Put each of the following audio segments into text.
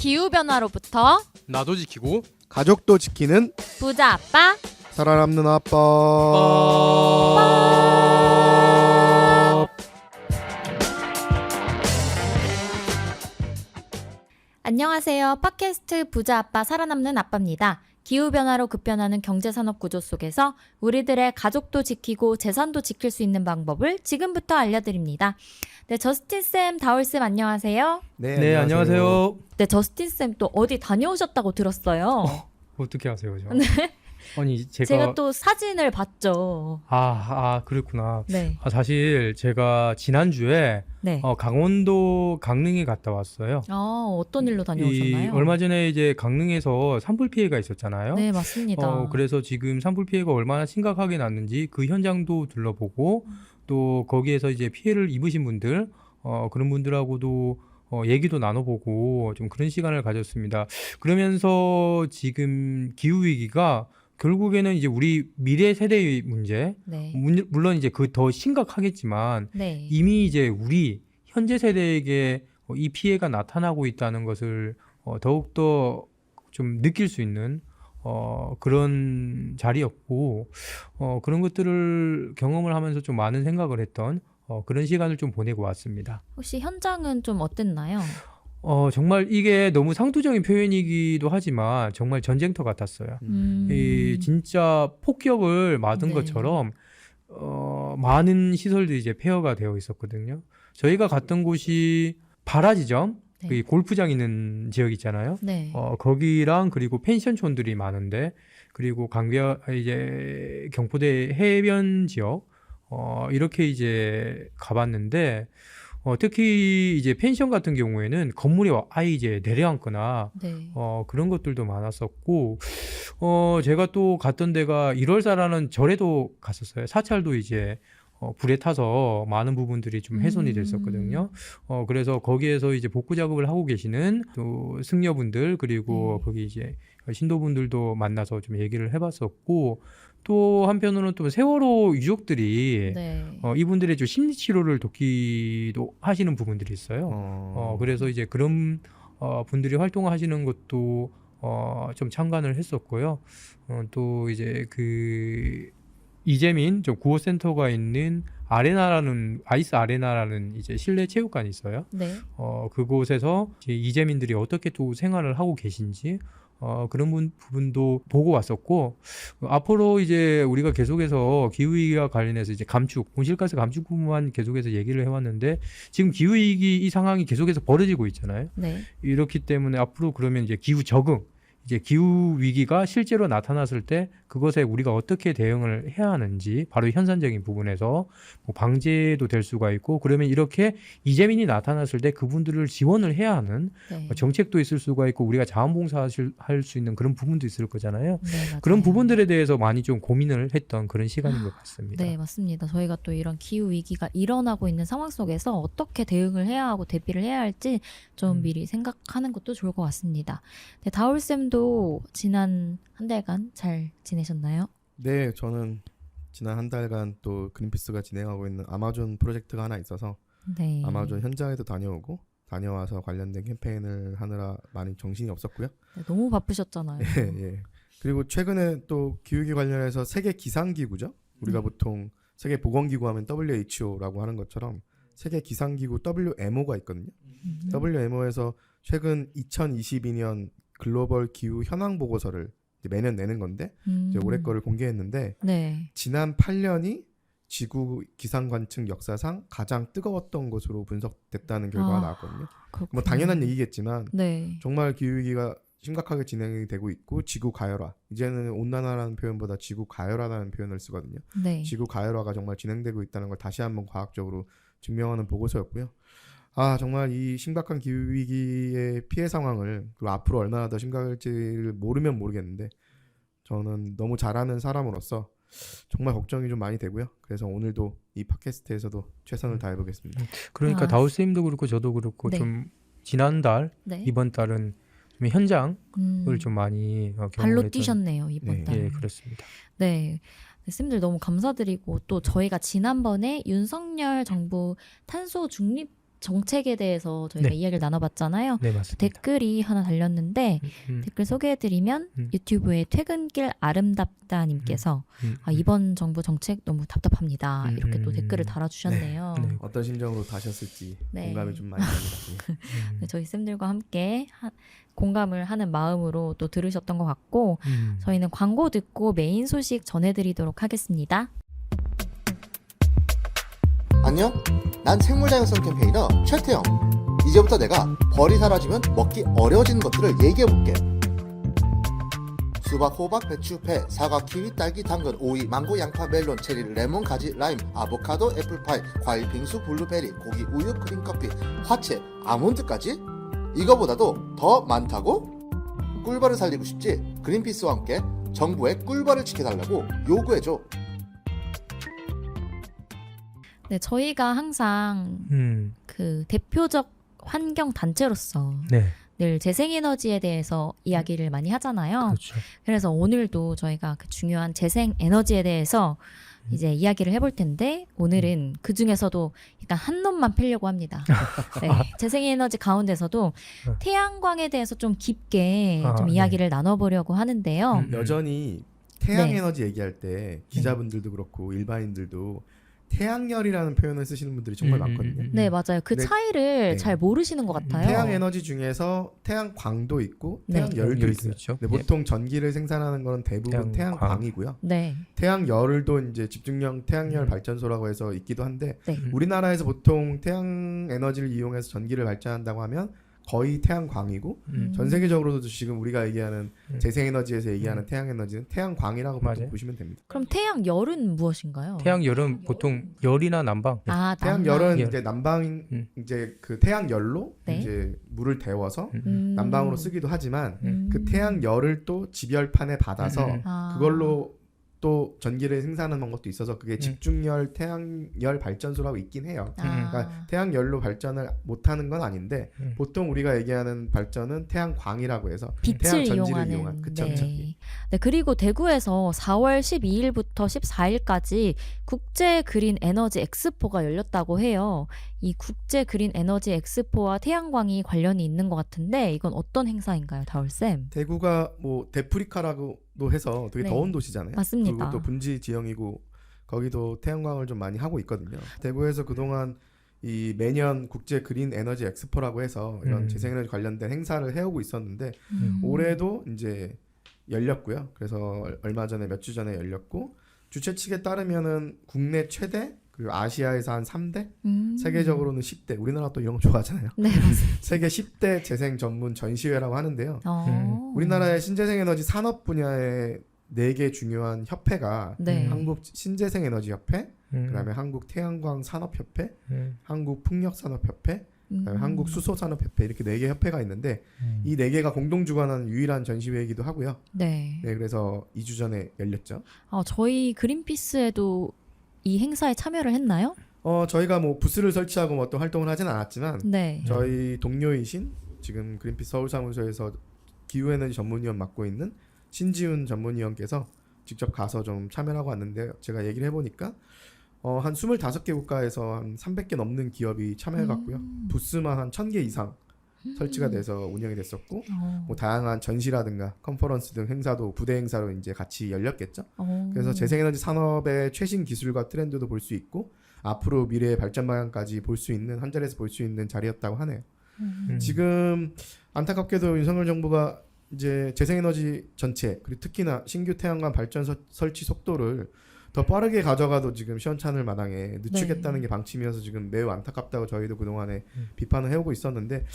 기후변화로부터 나도 지키고 가족도 지키는 부자 아빠 살아남는 아빠. 안녕하세요. 팟캐스트 부자 아빠 살아남는 아빠입니다. 기후변화로 급변하는 경제산업 구조 속에서 우리들의 가족도 지키고 재산도 지킬 수 있는 방법을 지금부터 알려드립니다. 네, 저스틴쌤, 다울쌤 안녕하세요. 네, 안녕하세요. 네, 저스틴쌤 또 어디 다녀오셨다고 들었어요. 어떻게 아세요, 저? 네. 아니 제가 또 사진을 봤죠. 그렇구나. 네. 사실 제가 지난주에 네. 강원도 강릉에 갔다 왔어요. 어떤 일로 다녀오셨나요? 얼마 전에 이제 강릉에서 산불 피해가 있었잖아요. 네, 맞습니다. 그래서 지금 산불 피해가 얼마나 심각하게 났는지 그 현장도 둘러보고 또 거기에서 이제 피해를 입으신 분들 그런 분들하고도 얘기도 나눠보고 좀 그런 시간을 가졌습니다. 그러면서 지금 기후 위기가 결국에는 이제 우리 미래 세대의 문제, 네. 물론 이제 그 더 심각하겠지만 네. 이미 이제 우리 현재 세대에게 이 피해가 나타나고 있다는 것을 더욱더 좀 느낄 수 있는 그런 자리였고 그런 것들을 경험을 하면서 좀 많은 생각을 했던 그런 시간을 좀 보내고 왔습니다. 혹시 현장은 좀 어땠나요? 정말 이게 너무 상투적인 표현이기도 하지만 정말 전쟁터 같았어요. 이 진짜 폭격을 맞은 네. 것처럼 많은 시설들이 이제 폐허가 되어 있었거든요. 저희가 갔던 곳이 발화지점, 네. 그 골프장 있는 지역 있잖아요. 네. 거기랑 그리고 펜션촌들이 많은데 그리고 이제 경포대 해변 지역 이렇게 이제 가봤는데 특히 이제 펜션 같은 경우에는 건물이 아예 이제 내려앉거나 네. 그런 것들도 많았었고 제가 또 갔던 데가 1월사라는 절에도 갔었어요. 사찰도 이제 불에 타서 많은 부분들이 좀 훼손이 됐었거든요. 그래서 거기에서 이제 복구 작업을 하고 계시는 또 승려분들 그리고 거기 이제 신도분들도 만나서 좀 얘기를 해봤었고 또 한편으로는 또 세월호 유족들이 네. 이분들의 좀 심리 치료를 돕기도 하시는 부분들이 있어요. 그래서 이제 그런 분들이 활동하시는 것도 좀 참관을 했었고요. 또 이제 그 이재민 좀 구호센터가 있는 아이스 아레나라는 이제 실내 체육관이 있어요. 네. 그곳에서 이제 이재민들이 어떻게 또 생활을 하고 계신지 그런 부분도 보고 왔었고 앞으로 이제 우리가 계속해서 기후위기와 관련해서 이제 온실가스 감축 부분만 계속해서 얘기를 해왔는데 지금 기후위기 이 상황이 계속해서 벌어지고 있잖아요. 네. 이렇기 때문에 앞으로 그러면 이제 기후 적응 이제 기후 위기가 실제로 나타났을 때 그것에 우리가 어떻게 대응을 해야 하는지 바로 현상적인 부분에서 뭐 방제도 될 수가 있고 그러면 이렇게 이재민이 나타났을 때 그분들을 지원을 해야 하는 네. 정책도 있을 수가 있고 우리가 자원봉사할 수 있는 그런 부분도 있을 거잖아요. 네, 맞아요. 그런 부분들에 대해서 많이 좀 고민을 했던 그런 시간인 것 같습니다. 네, 맞습니다. 저희가 또 이런 기후 위기가 일어나고 있는 상황 속에서 어떻게 대응을 해야 하고 대비를 해야 할지 좀 미리 생각하는 것도 좋을 것 같습니다. 네, 다울쌤도 지난 한 달간 잘 지내셨나요? 네, 저는 지난 한 달간 또 그린피스가 진행하고 있는 아마존 프로젝트가 하나 있어서 네. 아마존 현장에도 다녀와서 관련된 캠페인을 하느라 많이 정신이 없었고요. 네, 너무 바쁘셨잖아요. 예. 그리고 최근에 또 기후위기 관련해서 세계 기상기구죠. 우리가 보통 세계 보건기구 하면 WHO라고 하는 것처럼 세계 기상기구 WMO가 있거든요. WMO에서 최근 2022년 글로벌 기후 현황 보고서를 이제 매년 내는 건데 이제 올해 거를 공개했는데 네. 지난 8년이 지구 기상 관측 역사상 가장 뜨거웠던 것으로 분석됐다는 결과가 나왔거든요. 그렇구나. 뭐 당연한 얘기겠지만 네. 정말 기후위기가 심각하게 진행이 되고 있고 지구 가열화 이제는 온난화라는 표현보다 지구 가열화라는 표현을 쓰거든요. 네. 지구 가열화가 정말 진행되고 있다는 걸 다시 한번 과학적으로 증명하는 보고서였고요. 정말 이 심각한 기후위기의 피해 상황을 그리고 앞으로 얼마나 더 심각할지를 모르면 모르겠는데 저는 너무 잘하는 사람으로서 정말 걱정이 좀 많이 되고요. 그래서 오늘도 이 팟캐스트에서도 최선을 다해보겠습니다. 그러니까 다울쌤도 그렇고 저도 그렇고 네. 좀 지난달 네. 이번 달은 좀 현장을 좀 많이 발로 경험을 했던 뛰셨네요, 이번 네. 달. 예, 그렇습니다. 네. 쌤들 너무 감사드리고 또 저희가 지난번에 윤석열 정부 탄소 중립 정책에 대해서 저희가 네. 이야기를 나눠봤잖아요. 네, 맞습니다. 댓글이 하나 달렸는데 댓글 소개해드리면 유튜브에 퇴근길 아름답다님께서 이번 정부 정책 너무 답답합니다. 이렇게 또 댓글을 달아주셨네요. 네. 어떤 심정으로 다셨을지 네. 공감이 좀 많이 됩니다. 네, 저희 쌤들과 함께 공감을 하는 마음으로 또 들으셨던 것 같고 저희는 광고 듣고 메인 소식 전해드리도록 하겠습니다. 안녕? 난 생물다양성 캠페이너 최태영. 이제부터 내가 벌이 사라지면 먹기 어려워지는 것들을 얘기해볼게. 수박, 호박, 배추, 배, 사과, 키위, 딸기, 당근, 오이, 망고, 양파, 멜론, 체리, 레몬, 가지, 라임, 아보카도, 애플파이, 과일, 빙수, 블루베리, 고기, 우유, 크림, 커피, 화채, 아몬드까지? 이거보다도 더 많다고? 꿀벌을 살리고 싶지? 그린피스와 함께 정부의 꿀벌을 지켜달라고 요구해줘. 네, 저희가 항상 그 대표적 환경 단체로서 네, 늘 재생에너지에 대해서 이야기를 많이 하잖아요. 그렇죠. 그래서 오늘도 저희가 그 중요한 재생에너지에 대해서 이제 이야기를 해볼 텐데 오늘은 그 중에서도 약간 한 놈만 펴려고 합니다. 네, 재생에너지 가운데서도 태양광에 대해서 좀 깊게 좀 네. 이야기를 나눠보려고 하는데요. 여전히 태양 네. 에너지 얘기할 때 기자분들도 그렇고 일반인들도 태양열이라는 표현을 쓰시는 분들이 정말 많거든요. 네, 맞아요. 그 네. 차이를 네. 잘 모르시는 것 같아요. 태양 에너지 중에서 태양광도 있고 네. 태양열도 열도 있어요. 있죠. 근데 보통 전기를 생산하는 건 대부분 태양광. 태양광이고요. 네, 태양열도 이제 집중형 태양열 발전소라고 해서 있기도 한데 네. 우리나라에서 보통 태양 에너지를 이용해서 전기를 발전한다고 하면 거의 태양광이고 전 세계적으로도 지금 우리가 얘기하는 재생에너지에서 얘기하는 태양에너지는 태양광이라고 보통 맞아요. 보시면 됩니다. 그럼 태양열은 무엇인가요? 태양열은 보통 열이나 난방. 아, 태양열은 난방. 이제 난방 이제 그 태양열로 네. 이제 물을 데워서 음. 난방으로 쓰기도 하지만 음. 그 태양열을 또 집열판에 받아서 아. 그걸로 또 전기를 생산하는 것도 있어서 그게 음. 집중열 태양열 발전소라고 있긴 해요. 아. 그러니까 태양열로 발전을 못하는 건 아닌데 보통 우리가 얘기하는 발전은 태양광이라고 해서 빛을 태양 전지를 이용하는. 이용한 그쵸, 네. 그쵸. 네, 그리고 대구에서 4월 12일부터 14일까지 국제 그린 에너지 엑스포가 열렸다고 해요. 이 국제 그린 에너지 엑스포와 태양광이 관련이 있는 것 같은데 이건 어떤 행사인가요, 다울쌤? 대구가 뭐 데프리카라고도 해서 되게 네. 더운 도시잖아요. 맞습니다. 그리고 또 분지 지형이고 거기도 태양광을 좀 많이 하고 있거든요. 대구에서 그동안 이 매년 국제 그린 에너지 엑스포라고 해서 이런 재생에너지 관련된 행사를 해오고 있었는데 올해도 이제 열렸고요. 그래서 얼마 전에 몇 주 전에 열렸고 주최 측에 따르면은 국내 최대 그리고 아시아에서 한 3대 세계적으로는 10대 우리나라 또 이런 거 좋아하잖아요. 네, 맞습니다. 세계 10대 재생 전문 전시회라고 하는데요. 어. 우리나라의 신재생에너지 산업 분야의 4개 중요한 협회가 네. 한국 신재생에너지협회, 그다음에 한국 태양광 산업협회, 한국 풍력산업협회, 그다음에 한국 수소산업협회 이렇게 4개 협회가 있는데 이 4개가 공동 주관하는 유일한 전시회이기도 하고요. 네. 네, 그래서 2주 전에 열렸죠. 저희 그린피스에도 이 행사에 참여를 했나요? 저희가 뭐 부스를 설치하고 뭐 어떤 활동을 하진 않았지만 네. 저희 동료이신 지금 그린피스 서울사무소에서 기후에너지 전문위원 맡고 있는 신지훈 전문위원께서 직접 가서 좀 참여를 하고 왔는데 제가 얘기를 해보니까 한 25개 국가에서 한 300개 넘는 기업이 참여해갔고요. 부스만 한 1000개 이상 설치가 돼서 운영이 됐었고 뭐 다양한 전시라든가 컨퍼런스 등 행사도 부대 행사로 이제 같이 열렸겠죠. 그래서 재생에너지 산업의 최신 기술과 트렌드도 볼 수 있고 앞으로 미래의 발전 방향까지 볼 수 있는 한 자리에서 볼 수 있는 자리였다고 하네요. 지금 안타깝게도 윤석열 정부가 이제 재생에너지 전체 그리고 특히나 신규 태양광 발전소 설치 속도를 더 빠르게 가져가도 지금 시원찮을 마당에 늦추겠다는 게 방침이어서 지금 매우 안타깝다고 저희도 그동안에 비판을 해오고 있었는데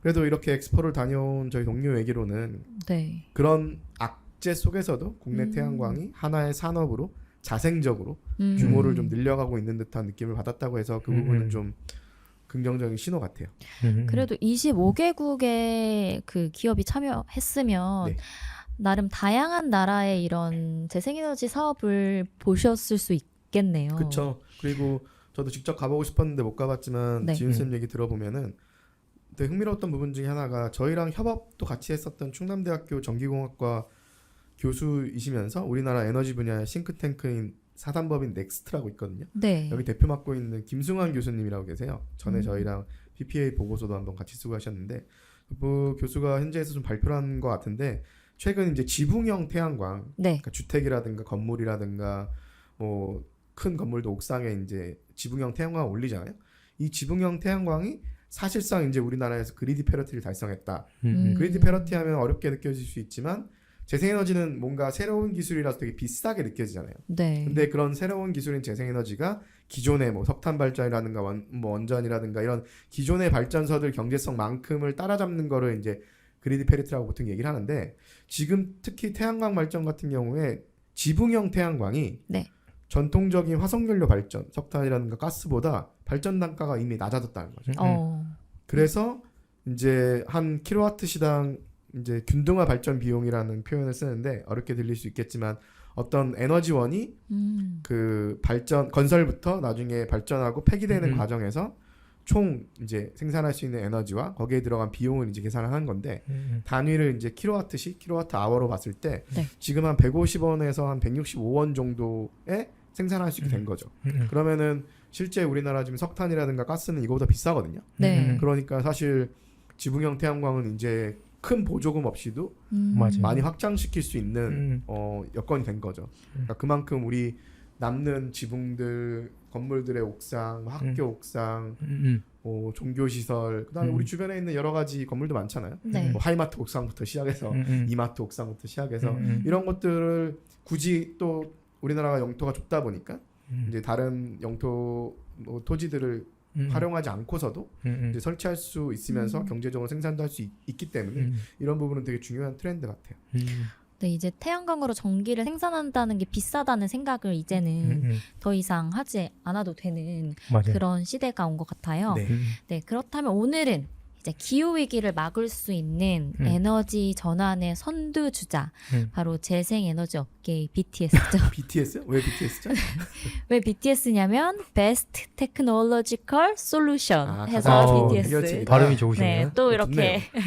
그래도 이렇게 엑스포를 다녀온 저희 동료 얘기로는 네. 그런 악재 속에서도 국내 태양광이 하나의 산업으로 자생적으로 규모를 좀 늘려가고 있는 듯한 느낌을 받았다고 해서 그 부분은 좀 긍정적인 신호 같아요. 그래도 25개국의 그 기업이 참여했으면 네. 나름 다양한 나라의 이런 재생에너지 사업을 보셨을 수 있겠네요. 그렇죠. 그리고 저도 직접 가보고 싶었는데 못 가봤지만 네. 지윤 쌤 얘기 들어보면은 되게 흥미로웠던 부분 중에 하나가 저희랑 협업도 같이 했었던 충남대학교 전기공학과 교수이시면서 우리나라 에너지 분야의 싱크탱크인 사단법인 넥스트라고 있거든요. 네. 여기 대표 맡고 있는 김승환 교수님이라고 계세요. 전에 저희랑 PPA 보고서도 한번 같이 쓰고 하셨는데 뭐 교수가 현재에서 좀 발표를 한 것 같은데 최근 이제 지붕형 태양광 네. 그러니까 주택이라든가 건물이라든가 뭐 큰 건물도 옥상에 이제 지붕형 태양광을 올리잖아요. 이 지붕형 태양광이 사실상 이제 우리나라에서 그리드 패러티를 달성했다. 그리드 패러티 하면 어렵게 느껴질 수 있지만 재생에너지는 뭔가 새로운 기술이라서 되게 비싸게 느껴지잖아요. 네. 근데 그런 새로운 기술인 재생에너지가 기존의 뭐 석탄 발전이라든가 원전이라든가 이런 기존의 발전소들 경제성만큼을 따라잡는 거를 이제 그리드 패리티라고 보통 얘기를 하는데 지금 특히 태양광 발전 같은 경우에 지붕형 태양광이 네. 전통적인 화석연료 발전, 석탄이라든가 가스보다 발전 단가가 이미 낮아졌다는 거죠. 그래서 이제 한 킬로와트 시당 이제 균등화 발전 비용이라는 표현을 쓰는데 어렵게 들릴 수 있겠지만 어떤 에너지원이 그 발전 건설부터 나중에 발전하고 폐기되는 과정에서 총 이제 생산할 수 있는 에너지와 거기에 들어간 비용을 이제 계산을 하는 건데 단위를 이제 킬로와트 아워로 봤을 때 네. 지금 한 150원에서 한 165원 정도에 생산할 수 있게 된 거죠. 그러면은 실제 우리나라 지금 석탄이라든가 가스는 이거보다 비싸거든요. 네. 그러니까 사실 지붕형 태양광은 이제 큰 보조금 없이도 맞아요. 많이 확장시킬 수 있는 여건이 된 거죠. 그러니까 그만큼 우리 남는 지붕들, 건물들의 옥상, 학교 옥상, 종교 시설, 그다음에 우리 주변에 있는 여러 가지 건물도 많잖아요. 네. 뭐 하이마트 옥상부터 시작해서 이마트 옥상부터 시작해서 이런 것들을 굳이 또 우리나라가 영토가 좁다 보니까 이제 다른 영토 뭐 토지들을 활용하지 않고서도 이제 설치할 수 있으면서 경제적으로 생산도 할 수 있기 때문에 이런 부분은 되게 중요한 트렌드 같아요. 네, 이제 태양광으로 전기를 생산한다는 게 비싸다는 생각을 이제는 더 이상 하지 않아도 되는 맞아요. 그런 시대가 온 것 같아요. 네. 네, 그렇다면 오늘은 이제 기후 위기를 막을 수 있는 에너지 전환의 선두주자 바로 재생에너지 업계의 BTS죠. BTS? 왜 BTS죠? 왜 BTS냐면 Best Technological Solution 아, 해서 가장 BTS. 해결책이다. 발음이 좋으시네요. 네, 또 이렇게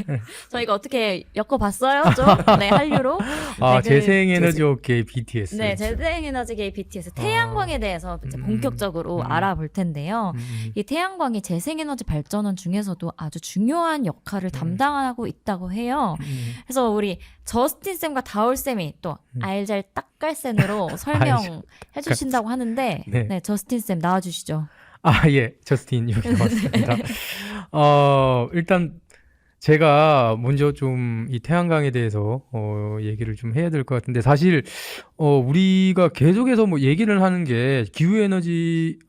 좋네요. 저희가 어떻게 엮어봤어요, 좀. 네, 한류로. 아, 네, 재생에너지 업계의 BTS. 네, 재생에너지계의 BTS 태양광에 대해서 이제 본격적으로 알아볼 텐데요. 이 태양광이 재생에너지 발전원 중에서도 아주 중요한 역할을 담당하고 있다고 해요. 그래서 우리 저스틴 쌤과 다울 쌤이 또 알잘 딱갈센으로 설명해 주신다고 하는데, 네. 네, 저스틴 쌤 나와주시죠. 아, 예. 저스틴 여기 왔습니다. 일단 제가 먼저 좀 이 태양광에 대해서 얘기를 좀 해야 될 것 같은데 사실 우리가 계속해서 뭐 얘기를 하는 게 기후 에너지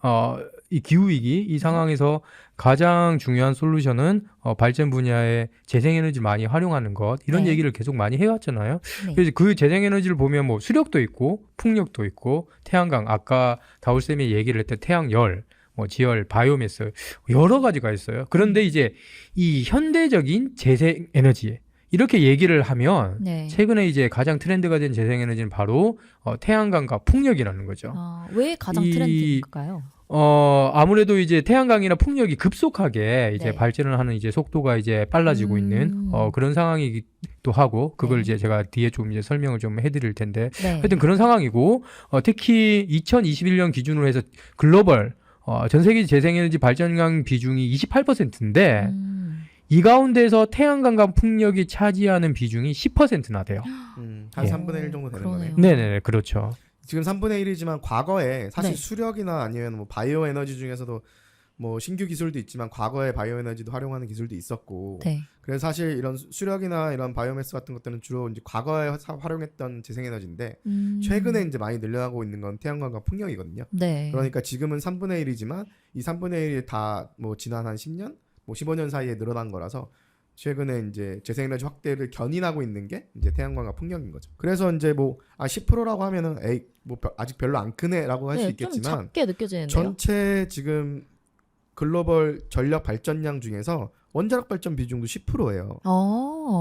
이 기후 위기 이 상황에서 가장 중요한 솔루션은 발전 분야의 재생에너지를 많이 활용하는 것 이런 네. 얘기를 계속 많이 해왔잖아요. 네. 그래서 그 재생에너지를 보면 뭐 수력도 있고 풍력도 있고 태양광 아까 다울 쌤이 얘기를 했던 태양열 뭐 지열, 바이오매스 여러 가지가 있어요. 그런데 이제 이 현대적인 재생에너지 이렇게 얘기를 하면 네. 최근에 이제 가장 트렌드가 된 재생에너지는 바로 태양광과 풍력이라는 거죠. 왜 가장 이- 트렌드일까요? 아무래도 이제 태양광이나 풍력이 급속하게 이제 네. 발전을 하는 이제 속도가 이제 빨라지고 있는 그런 상황이기도 하고 그걸 네. 이제 제가 뒤에 좀 이제 설명을 좀 해드릴 텐데 네. 하여튼 그런 상황이고 특히 2021년 기준으로 해서 글로벌 전 세계 재생에너지 발전량 비중이 28%인데 이 가운데서 태양광과 풍력이 차지하는 비중이 10%나 돼요. 한 예. 3분의 1 정도 되는 그러네요. 거네요. 네네 그렇죠. 지금 3분의 1이지만 과거에 사실 네. 수력이나 아니면 뭐 바이오 에너지 중에서도 뭐 신규 기술도 있지만 과거에 바이오 에너지도 활용하는 기술도 있었고 네. 그래서 사실 이런 수력이나 이런 바이오매스 같은 것들은 주로 이제 과거에 활용했던 재생에너지인데 최근에 이제 많이 늘어나고 있는 건 태양광과 풍력이거든요. 네. 그러니까 지금은 3분의 1이지만 이 3분의 1이 다 뭐 지난 한 10년, 뭐 15년 사이에 늘어난 거라서 최근에 이제 재생에너지 확대를 견인하고 있는 게 이제 태양광과 풍력인 거죠. 그래서 이제 뭐 10%라고 하면은 에이 뭐 아직 별로 안 크네라고 할 수 네, 좀 있겠지만 작게 느껴지는데요. 전체 지금 글로벌 전력 발전량 중에서 원자력 발전 비중도 10%예요.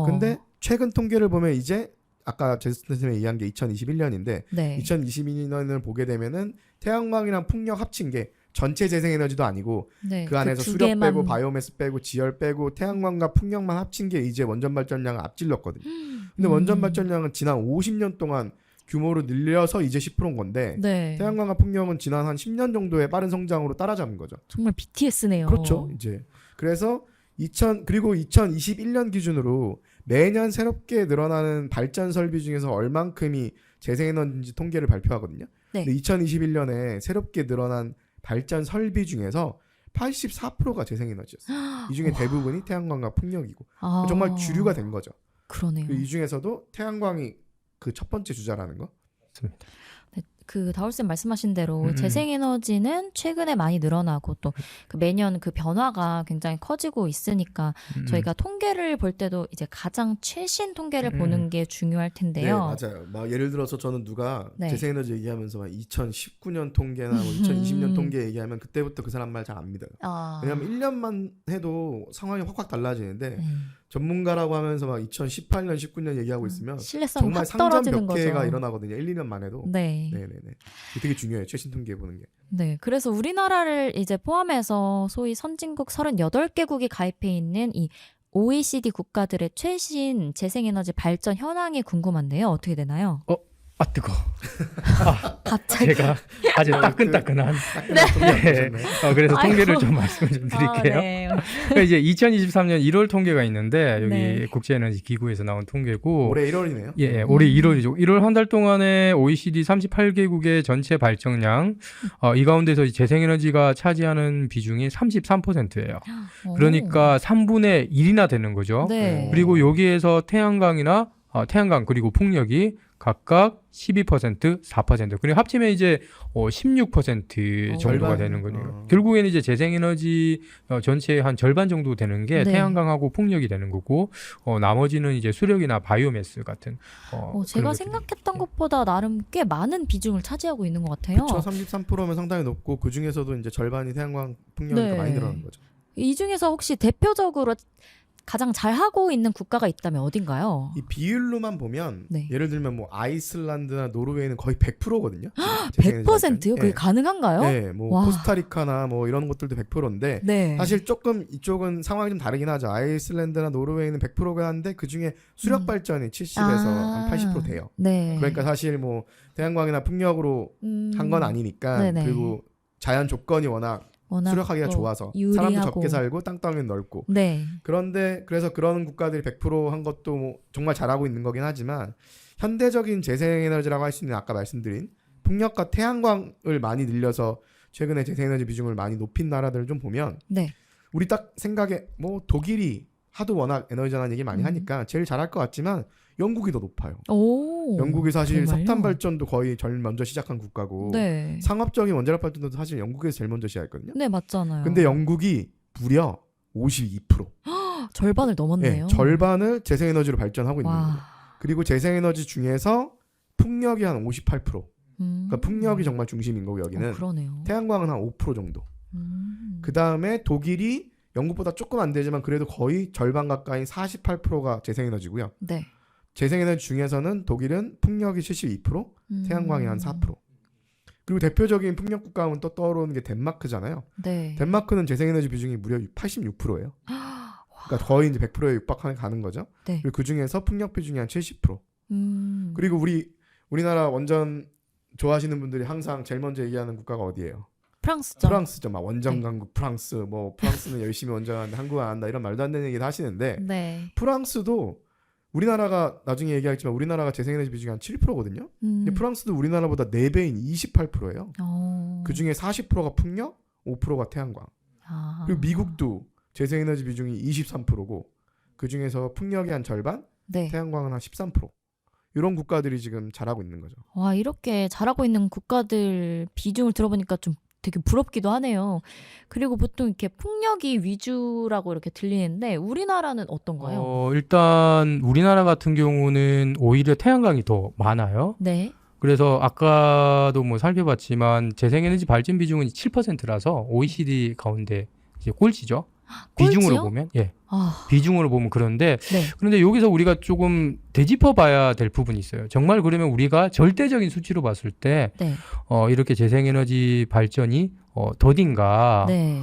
근데 최근 통계를 보면 이제 아까 제스틴 선생님이 얘기한 게 2021년인데 네. 2022년을 보게 되면은 태양광이랑 풍력 합친 게 전체 재생에너지도 아니고 네. 그 안에서 두 수력 개만- 빼고 바이오매스 빼고 지열 빼고 태양광과 풍력만 합친 게 이제 원전 발전량을 앞질렀거든요. 근데 원전 발전량은 지난 50년 동안 규모로 늘려서 이제 10%인 건데 네. 태양광과 풍력은 지난 한 10년 정도의 빠른 성장으로 따라잡은 거죠. 정말 BTS네요. 그렇죠. 이제 그래서 그리고 2021년 기준으로 매년 새롭게 늘어나는 발전 설비 중에서 얼만큼이 재생에너지인지 통계를 발표하거든요. 네. 근데 2021년에 새롭게 늘어난 발전 설비 중에서 84%가 재생에너지였어요. 이 중에 대부분이 태양광과 풍력이고 아, 정말 주류가 된 거죠. 그러네요. 이 중에서도 태양광이 그 첫 번째 주자라는 거. 맞습니다. 네, 그 다울쌤 말씀하신 대로 음. 재생에너지는 최근에 많이 늘어나고 또 그 매년 그 변화가 굉장히 커지고 있으니까 저희가 통계를 볼 때도 이제 가장 최신 통계를 보는 게 중요할 텐데요. 네, 맞아요. 막 예를 들어서 저는 누가 네. 재생에너지 얘기하면서 막 2019년 통계나 뭐 2020년 통계 얘기하면 그때부터 그 사람 말 잘 안 믿어요. 아, 왜냐하면 1년만 해도 상황이 확확 달라지는데 네. 전문가라고 하면서 막 2018년, 19년 얘기하고 있으면 신뢰성이 정말 확 상점 떨어지는 몇 개가 거죠. 일어나거든요. 1, 2년만 해도. 네. 네네네. 이게 되게 중요해요. 최신 통계 보는 게. 네. 그래서 우리나라를 이제 포함해서 소위 선진국 38개국이 가입해 있는 이 OECD 국가들의 최신 재생에너지 발전 현황이 궁금한데요. 어떻게 되나요? 아 뜨거. 갑자기. 제가 아주 따끈따끈한. 네. 그래서 통계를 아이고. 좀 말씀을 좀 드릴게요. 아, 네. 그러니까 이제 2023년 1월 통계가 있는데 여기 네. 국제에너지 기구에서 나온 통계고 올해 1월이네요. 예, 올해 1월이죠. 1월 한 달 동안에 OECD 38개국의 전체 발전량 이 가운데서 재생에너지가 차지하는 비중이 33%예요. 그러니까 3분의 1이나 되는 거죠. 네. 그리고 여기에서 태양광 그리고 풍력이 각각 12%, 4%. 그리고 합치면 이제 16% 정도가 절반? 되는 거네요. 결국에는 이제 재생에너지 전체의 한 절반 정도 되는 게 네. 태양광하고 풍력이 되는 거고 나머지는 이제 수력이나 바이오매스 같은. 제가 그런 것들이. 생각했던 것보다 나름 꽤 많은 비중을 차지하고 있는 것 같아요. 그렇죠. 33%면 상당히 높고 그 중에서도 이제 절반이 태양광 풍력이 더 네. 많이 늘어나는 거죠. 이 중에서 혹시 대표적으로 가장 잘하고 있는 국가가 있다면 어딘가요? 이 비율로만 보면 네. 예를 들면 뭐 아이슬란드나 노르웨이는 거의 100%거든요. 100%요? 그게 가능한가요? 네, 뭐 와. 코스타리카나 뭐 이런 것들도 100%인데 네. 사실 조금 이쪽은 상황이 좀 다르긴 하죠. 아이슬란드나 노르웨이는 100%가 한데 그 중에 수력 발전이 70에서 한 80% 돼요. 네. 그러니까 사실 뭐 태양광이나 풍력으로 한 건 아니니까 네네. 그리고 자연 조건이 워낙 수력하기가 또 좋아서 유리하고. 사람도 적게 살고 땅덩이는 넓고 네. 그런데 그래서 그런 국가들이 100%한 것도 뭐 정말 잘하고 있는 거긴 하지만 현대적인 재생에너지라고 할 수 있는 아까 말씀드린 풍력과 태양광을 많이 늘려서 최근에 재생에너지 비중을 많이 높인 나라들을 좀 보면 네. 우리 딱 생각에 뭐 독일이 하도 워낙 에너지 전환 얘기 많이 하니까 제일 잘할 것 같지만 영국이 더 높아요. 오. 영국이 사실 정말요? 석탄 발전도 거의 제일 먼저 시작한 국가고 네. 상업적인 원자력 발전도 사실 영국에서 제일 먼저 시작했거든요. 네, 맞잖아요. 근데 영국이 무려 52%. 절반을 넘었네요. 네, 절반을 재생에너지로 발전하고 있는 거예요. 와. 그리고 재생에너지 중에서 풍력이 한 58%. 그러니까 풍력이 정말 중심인 거고 여기는 그러네요. 태양광은 한 5% 정도. 그 다음에 독일이 영국보다 조금 안 되지만 그래도 거의 절반 가까이 48%가 재생에너지고요. 네. 재생에너지 중에서는 독일은 풍력이 72%, 태양광이 한 4%. 그리고 대표적인 풍력 국가 하면 또 떠오르는 게 덴마크잖아요. 네. 덴마크는 재생에너지 비중이 무려 86%예요. 그러니까 거의 이제 100%에 육박하게 가는 거죠. 네. 그리고 그 중에서 풍력 비중이 한 70%. 그리고 우리나라 원전 좋아하시는 분들이 항상 제일 먼저 얘기하는 국가가 어디예요? 프랑스죠. 프랑스죠. 막 원전 네. 강국 프랑스, 뭐 프랑스는 열심히 원전하는데 한국은 안 한다 이런 말도 안 되는 얘기도 하시는데 네. 프랑스도 우리나라가 나중에 얘기하겠지만 우리나라가 재생에너지 비중이 한 7%거든요. 근데 프랑스도 우리나라보다 4배인 28%예요. 그 중에 40%가 풍력, 5%가 태양광. 그리고 미국도 재생에너지 비중이 23%고 그 중에서 풍력이 한 절반, 네. 태양광은 한 13%. 이런 국가들이 지금 잘하고 있는 거죠. 와, 이렇게 잘하고 있는 국가들 비중을 들어보니까 좀 되게 부럽기도 하네요. 그리고 보통 이렇게 풍력이 위주라고 이렇게 들리는데 우리나라는 어떤가요? 일단 우리나라 같은 경우는 오히려 태양광이 더 많아요. 네. 그래서 아까도 뭐 살펴봤지만 재생에너지 발전 비중은 7%라서 OECD 가운데 이제 꼴찌죠. 비중으로 꼴찌요? 보면 예. 비중으로 보면 그런데 네. 그런데 여기서 우리가 조금 되짚어 봐야 될 부분이 있어요. 정말 그러면 우리가 절대적인 수치로 봤을 때 네. 이렇게 재생에너지 발전이 더딘가 네.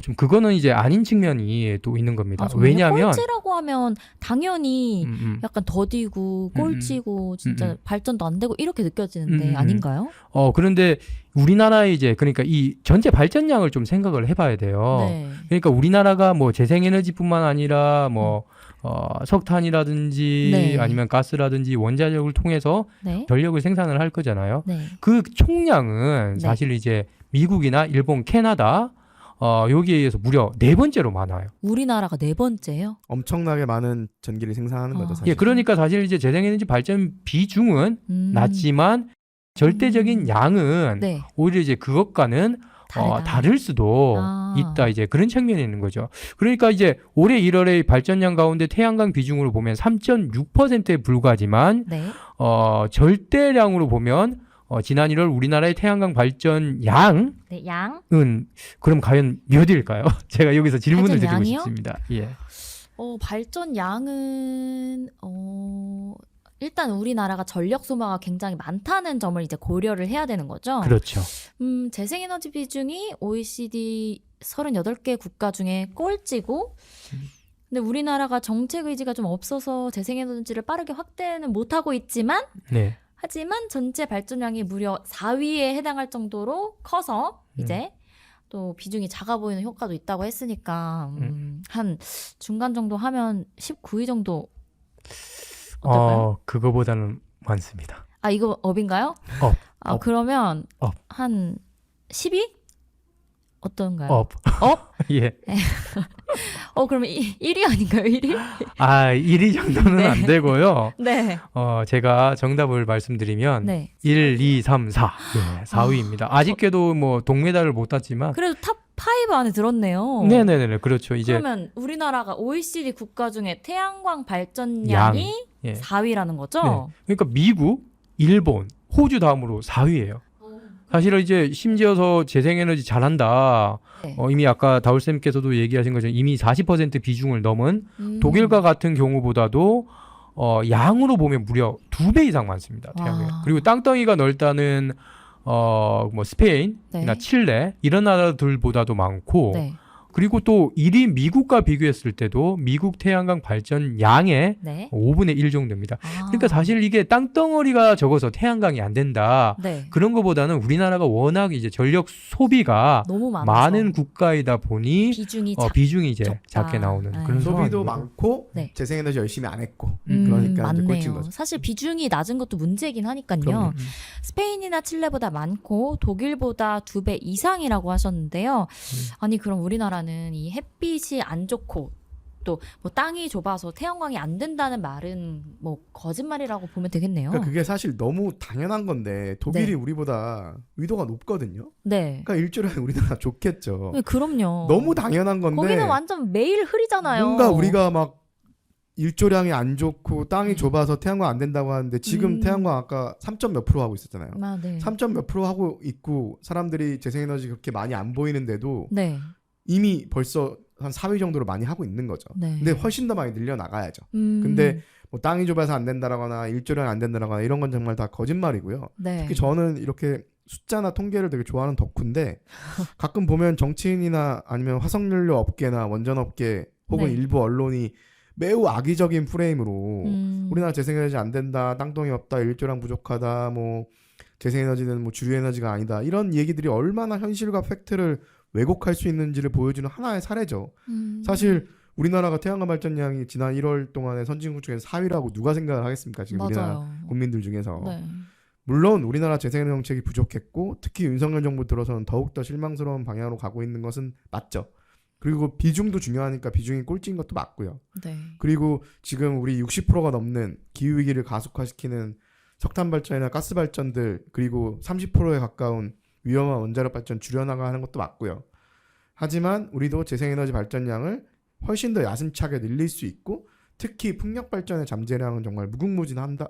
좀 그거는 이제 아닌 측면이 또 있는 겁니다. 정말요? 왜냐하면 꼴찌라고 하면 당연히 약간 더디고 꼴찌고 진짜 발전도 안 되고 이렇게 느껴지는데 아닌가요? 그런데 우리나라의 이제 그러니까 이 전체 발전량을 좀 생각을 해봐야 돼요. 네. 그러니까 우리나라가 뭐 재생에너지뿐만 아니라 뭐 석탄이라든지 네. 아니면 가스라든지 원자력을 통해서 네. 전력을 생산을 할 거잖아요. 네. 그 총량은 네. 사실 이제 미국이나 일본, 캐나다 여기에 의해서 무려 4번째로 많아요. 우리나라가 4번째요? 엄청나게 많은 전기를 생산하는 거죠. 사실. 예, 그러니까 사실 이제 재생에너지 발전 비중은 낮지만 절대적인 양은 네. 오히려 이제 그것과는 다르다. 다를 수도 있다. 이제 그런 측면이 있는 거죠. 그러니까 이제 올해 1월의 발전량 가운데 태양광 비중으로 보면 3.6%에 불과하지만 네. 절대량으로 보면 지난 1월 우리나라의 태양광 발전 양은 네. 양. 그럼 과연 몇일까요? 제가 여기서 질문을 발전 드리고 양이요? 싶습니다. 예. 발전 양은 일단 우리나라가 전력 소모가 굉장히 많다는 점을 이제 고려를 해야 되는 거죠. 그렇죠. 재생에너지 비중이 OECD 38개 국가 중에 꼴찌고 근데 우리나라가 정책 의지가 좀 없어서 재생에너지를 빠르게 확대는 못하고 있지만 네. 하지만 전체 발전량이 무려 4위에 해당할 정도로 커서 이제 또 비중이 작아 보이는 효과도 있다고 했으니까 한 중간 정도 하면 19위 정도 어떨까요? 그거보다는 많습니다. 이거 업인가요? 업. 그러면 업. 한 10위? 어떤가요? 업. 예. 그러면 1위 아닌가요? 1위? 1위 정도는 네. 안 되고요. 네. 제가 정답을 말씀드리면 네. 1, 2, 3, 4. 네, 4위입니다. 아쉽게도 뭐 동메달을 못 땄지만 그래도 탑 5 안에 들었네요. 네네네. 그렇죠. 이제 그러면 우리나라가 OECD 국가 중에 태양광 발전량이 예. 4위라는 거죠? 네. 그러니까 미국, 일본, 호주 다음으로 4위예요. 사실은 이제 심지어서 재생에너지 잘한다. 네. 이미 아까 다울쌤께서도 얘기하신 것처럼 이미 40% 비중을 넘은 독일과 같은 경우보다도 양으로 보면 무려 2배 이상 많습니다. 태양광. 와. 그리고 땅덩이가 넓다는 뭐 스페인이나 네. 칠레 이런 나라들보다도 많고 네. 그리고 또 1위 미국과 비교했을 때도 미국 태양광 발전 양의 네. 5분의 1 정도입니다. 그러니까 사실 이게 땅덩어리가 적어서 태양광이 안 된다. 네. 그런 것보다는 우리나라가 워낙 이제 전력 소비가 너무 많아서 많은 국가이다 보니 비중이 비중이 이제 적다. 작게 나오는 네. 그런 소비도 상황입니다. 많고 네. 재생에너지 열심히 안 했고 그러니까 이제 꼴찌인 맞네요. 거죠. 사실 비중이 낮은 것도 문제긴 하니까요. 그럼요. 스페인이나 칠레보다 많고 독일보다 2배 이상이라고 하셨는데요. 아니 그럼 우리나라는 이 햇빛이 안 좋고 또 뭐 땅이 좁아서 태양광이 안 된다는 말은 뭐 거짓말이라고 보면 되겠네요. 그러니까 그게 사실 너무 당연한 건데 독일이 네. 우리보다 위도가 높거든요. 네. 그러니까 일조량이 우리나라 좋겠죠. 네, 그럼요. 너무 당연한 건데 거기는 완전 매일 흐리잖아요. 뭔가 우리가 막 일조량이 안 좋고 땅이 네. 좁아서 태양광 안 된다고 하는데 지금 태양광 아까 3점 몇 프로 하고 있었잖아요. 네. 3점 몇 프로 하고 있고 사람들이 재생에너지 그렇게 많이 안 보이는데도 네. 이미 벌써 한 4위 정도로 많이 하고 있는 거죠. 네. 근데 훨씬 더 많이 늘려 나가야죠. 근데 뭐 땅이 좁아서 안 된다라거나 일조량이 안 된다라거나 이런 건 정말 다 거짓말이고요. 네. 특히 저는 이렇게 숫자나 통계를 되게 좋아하는 덕후인데 가끔 보면 정치인이나 아니면 화석연료 업계나 원전업계 혹은 네. 일부 언론이 매우 악의적인 프레임으로 우리나라 재생에너지 안 된다, 땅덩이 없다, 일조량 부족하다, 뭐 재생에너지는 뭐 주류에너지가 아니다 이런 얘기들이 얼마나 현실과 팩트를 왜곡할 수 있는지를 보여주는 하나의 사례죠. 사실 우리나라가 태양광 발전량이 지난 1월 동안에 선진국 중에서 4위라고 누가 생각을 하겠습니까? 지금 우리나라 맞아요. 국민들 중에서. 네. 물론 우리나라 재생에너지 정책이 부족했고 특히 윤석열 정부 들어서는 더욱더 실망스러운 방향으로 가고 있는 것은 맞죠. 그리고 비중도 중요하니까 비중이 꼴찌인 것도 맞고요. 네. 그리고 지금 우리 60%가 넘는 기후위기를 가속화시키는 석탄 발전이나 가스 발전들 그리고 30%에 가까운 위험한 원자력 발전 줄여나가 하는 것도 맞고요. 하지만 우리도 재생에너지 발전량을 훨씬 더 야심차게 늘릴 수 있고 특히 풍력 발전의 잠재량은 정말 무궁무진한다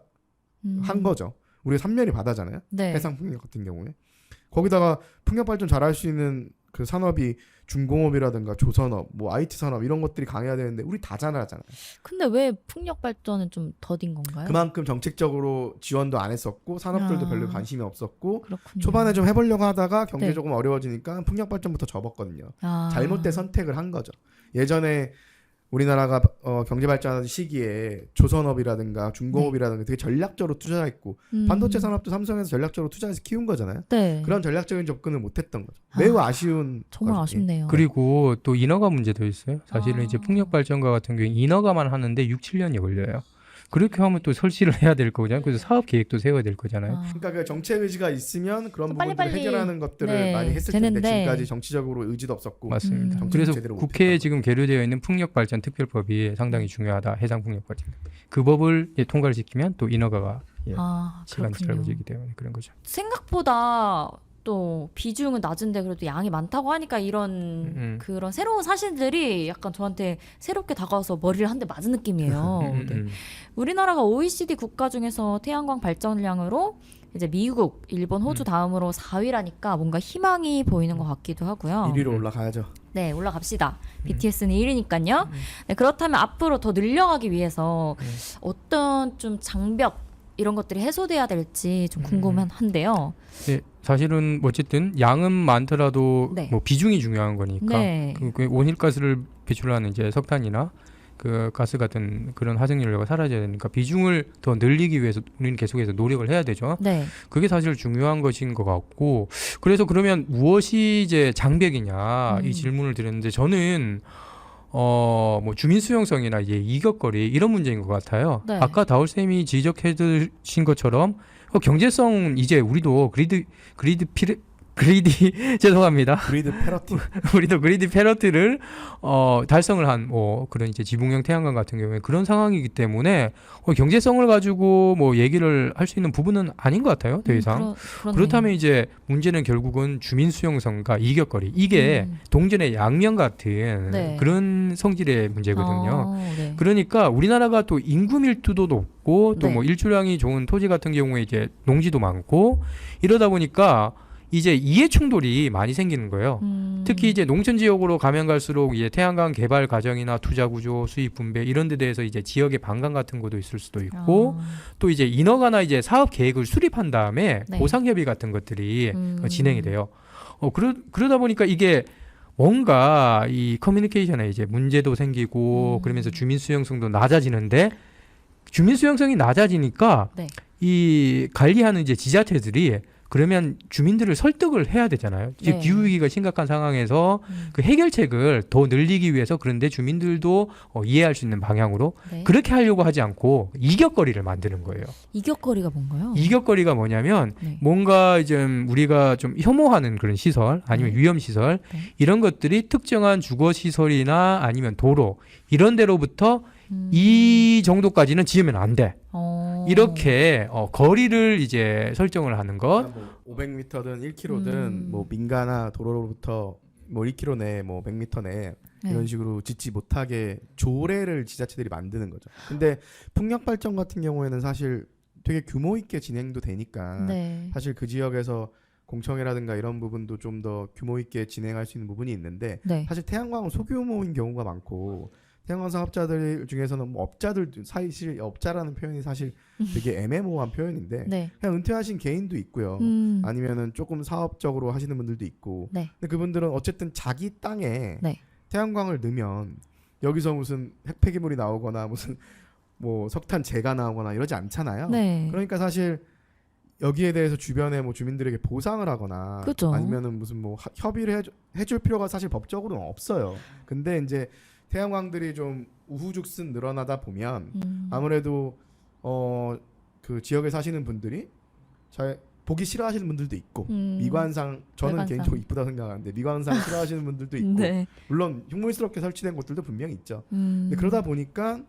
한 거죠. 우리가 3년이 바다잖아요. 네. 해상 풍력 같은 경우에. 거기다가 풍력 발전 잘할 수 있는 그 산업이 중공업이라든가 조선업, 뭐 IT 산업 이런 것들이 강해야 되는데 우리 다 잘하잖아요. 근데 왜 풍력 발전은 좀 더딘 건가요? 그만큼 정책적으로 지원도 안 했었고 산업들도 아. 별로 관심이 없었고 그렇군요. 초반에 좀 해보려고 하다가 경제 네. 조금 어려워지니까 풍력 발전부터 접었거든요. 아. 잘못된 선택을 한 거죠. 예전에 우리나라가 경제 발전하던 시기에 조선업이라든가 중공업이라든가 되게 전략적으로 투자했고 반도체 산업도 삼성에서 전략적으로 투자해서 키운 거잖아요. 네. 그런 전략적인 접근을 못했던 거죠. 매우 아쉬운 정말 거죠. 아쉽네요. 그리고 또 인허가 문제도 있어요. 사실은 아. 이제 풍력 발전과 같은 경우에 인허가만 하는데 6, 7년이 걸려요. 그렇게 하면 또 설치를 해야 될 거잖아요. 그래서 사업 계획도 세워야 될 거잖아요. 아. 그러니까 그 정책 의지가 있으면 그런 또 부분들을 빨리빨리, 해결하는 것들을 네, 많이 했을 텐데 되는데. 지금까지 정치적으로 의지도 없었고 맞습니다. 정책도 그래서 제대로 국회에 못했던 지금 계류되어 있는 풍력발전 특별법이 상당히 중요하다. 해상 풍력발전. 그 법을 이제 통과를 시키면 또 인허가가 아, 시간이 그렇군요. 짧아지기 때문에 그런 거죠. 생각보다 또 비중은 낮은데 그래도 양이 많다고 하니까 이런 그런 새로운 사실들이 약간 저한테 새롭게 다가와서 머리를 한 대 맞은 느낌이에요. 네. 우리나라가 OECD 국가 중에서 태양광 발전량으로 이제 미국, 일본, 호주 다음으로 4위라니까 뭔가 희망이 보이는 것 같기도 하고요. 1위로 올라가야죠. 네, 올라갑시다. BTS는 1위니까요. 네, 그렇다면 앞으로 더 늘려가기 위해서 어떤 좀 장벽 이런 것들이 해소돼야 될지 좀 궁금한데요. 네, 사실은 어쨌든 양은 많더라도 네. 뭐 비중이 중요한 거니까 네. 그 온실가스를 배출하는 이제 석탄이나 그 가스 같은 그런 화석연료가 사라져야 되니까 비중을 더 늘리기 위해서 우리는 계속해서 노력을 해야 되죠. 네. 그게 사실 중요한 것인 것 같고 그래서 그러면 무엇이 이제 장벽이냐 이 질문을 드렸는데 저는 뭐 주민 수용성이나 이제 이격거리 이런 문제인 것 같아요. 네. 아까 다울 쌤이 지적해 주신 것처럼 경제성 이제 우리도 그리디 죄송합니다. 그리드 패러티. 우리도 그리드 패러트를 달성을 한 뭐 그런 이제 지붕형 태양광 같은 경우에 그런 상황이기 때문에 경제성을 가지고 뭐 얘기를 할 수 있는 부분은 아닌 것 같아요. 더 이상. 그렇네요. 그렇다면 이제 문제는 결국은 주민 수용성과 이격거리 이게 동전의 양면 같은 네. 그런 성질의 문제거든요. 네. 그러니까 우리나라가 또 인구 밀도도 높고 또 네. 뭐 일조량이 좋은 토지 같은 경우에 이제 농지도 많고 이러다 보니까 이제 이해 충돌이 많이 생기는 거예요. 특히 이제 농촌 지역으로 가면 갈수록 이제 태양광 개발 과정이나 투자 구조, 수익 분배 이런 데 대해서 이제 지역의 반감 같은 것도 있을 수도 있고 또 이제 인허가나 이제 사업 계획을 수립한 다음에 네. 보상 협의 같은 것들이 진행이 돼요. 그러다 보니까 이게 뭔가 이 커뮤니케이션에 이제 문제도 생기고 그러면서 주민 수용성도 낮아지는데 주민 수용성이 낮아지니까 네. 이 관리하는 이제 지자체들이 그러면 주민들을 설득을 해야 되잖아요. 네. 기후 위기가 심각한 상황에서 그 해결책을 더 늘리기 위해서 그런데 주민들도 이해할 수 있는 방향으로 네. 그렇게 하려고 하지 않고 이격거리를 만드는 거예요. 이격거리가 뭔가요? 이격거리가 뭐냐면 네. 뭔가 이제 우리가 좀 혐오하는 그런 시설 아니면 네. 위험 시설 네. 이런 것들이 특정한 주거 시설이나 아니면 도로 이런 데로부터 이 정도까지는 지으면 안 돼. 이렇게 거리를 이제 설정을 하는 것. 뭐 500m든 1km든 뭐 민가나 도로로부터 뭐 1km 내, 뭐 100m 내 네. 이런 식으로 짓지 못하게 조례를 지자체들이 만드는 거죠. 근데 풍력 발전 같은 경우에는 사실 되게 규모 있게 진행도 되니까 네. 사실 그 지역에서 공청회라든가 이런 부분도 좀 더 규모 있게 진행할 수 있는 부분이 있는데 네. 사실 태양광은 소규모인 경우가 많고 태양광 사업자들 중에서는 뭐 업자들 사실 업자라는 표현이 사실 되게 애매모호한 표현인데 네. 그냥 은퇴하신 개인도 있고요. 아니면은 조금 사업적으로 하시는 분들도 있고. 네. 근데 그분들은 어쨌든 자기 땅에 네. 태양광을 넣으면 여기서 무슨 핵폐기물이 나오거나 무슨 뭐 석탄 재가 나오거나 이러지 않잖아요. 네. 그러니까 사실 여기에 대해서 주변에 뭐 주민들에게 보상을 하거나 그죠. 아니면은 무슨 뭐 협의를 해줄 필요가 사실 법적으로는 없어요. 근데 이제 태양광들이 좀 우후죽순 늘어나다 보면 아무래도 그 지역에 사시는 분들이 잘 보기 싫어하시는 분들도 있고 미관상 저는 미관상. 개인적으로 이쁘다 생각하는데 미관상 싫어하시는 분들도 있고 네. 물론 흉물스럽게 설치된 곳들도 분명히 있죠. 근데 그러다 보니까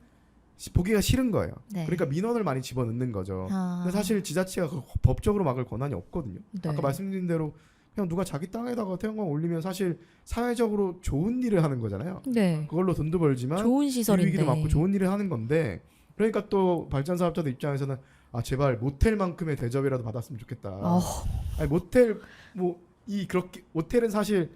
보기가 싫은 거예요. 네. 그러니까 민원을 많이 집어넣는 거죠. 아. 근데 사실 지자체가 법적으로 막을 권한이 없거든요. 네. 아까 말씀드린 대로 그냥 누가 자기 땅에다가 태양광 올리면 사실 사회적으로 좋은 일을 하는 거잖아요. 네. 그걸로 돈도 벌지만 좋은 시설인데. 기후위기도 맞고 좋은 일을 하는 건데 그러니까 또 발전 사업자들 입장에서는 아 제발 모텔만큼의 대접이라도 받았으면 좋겠다. 아니 모텔 뭐 이 그렇게 모텔은 사실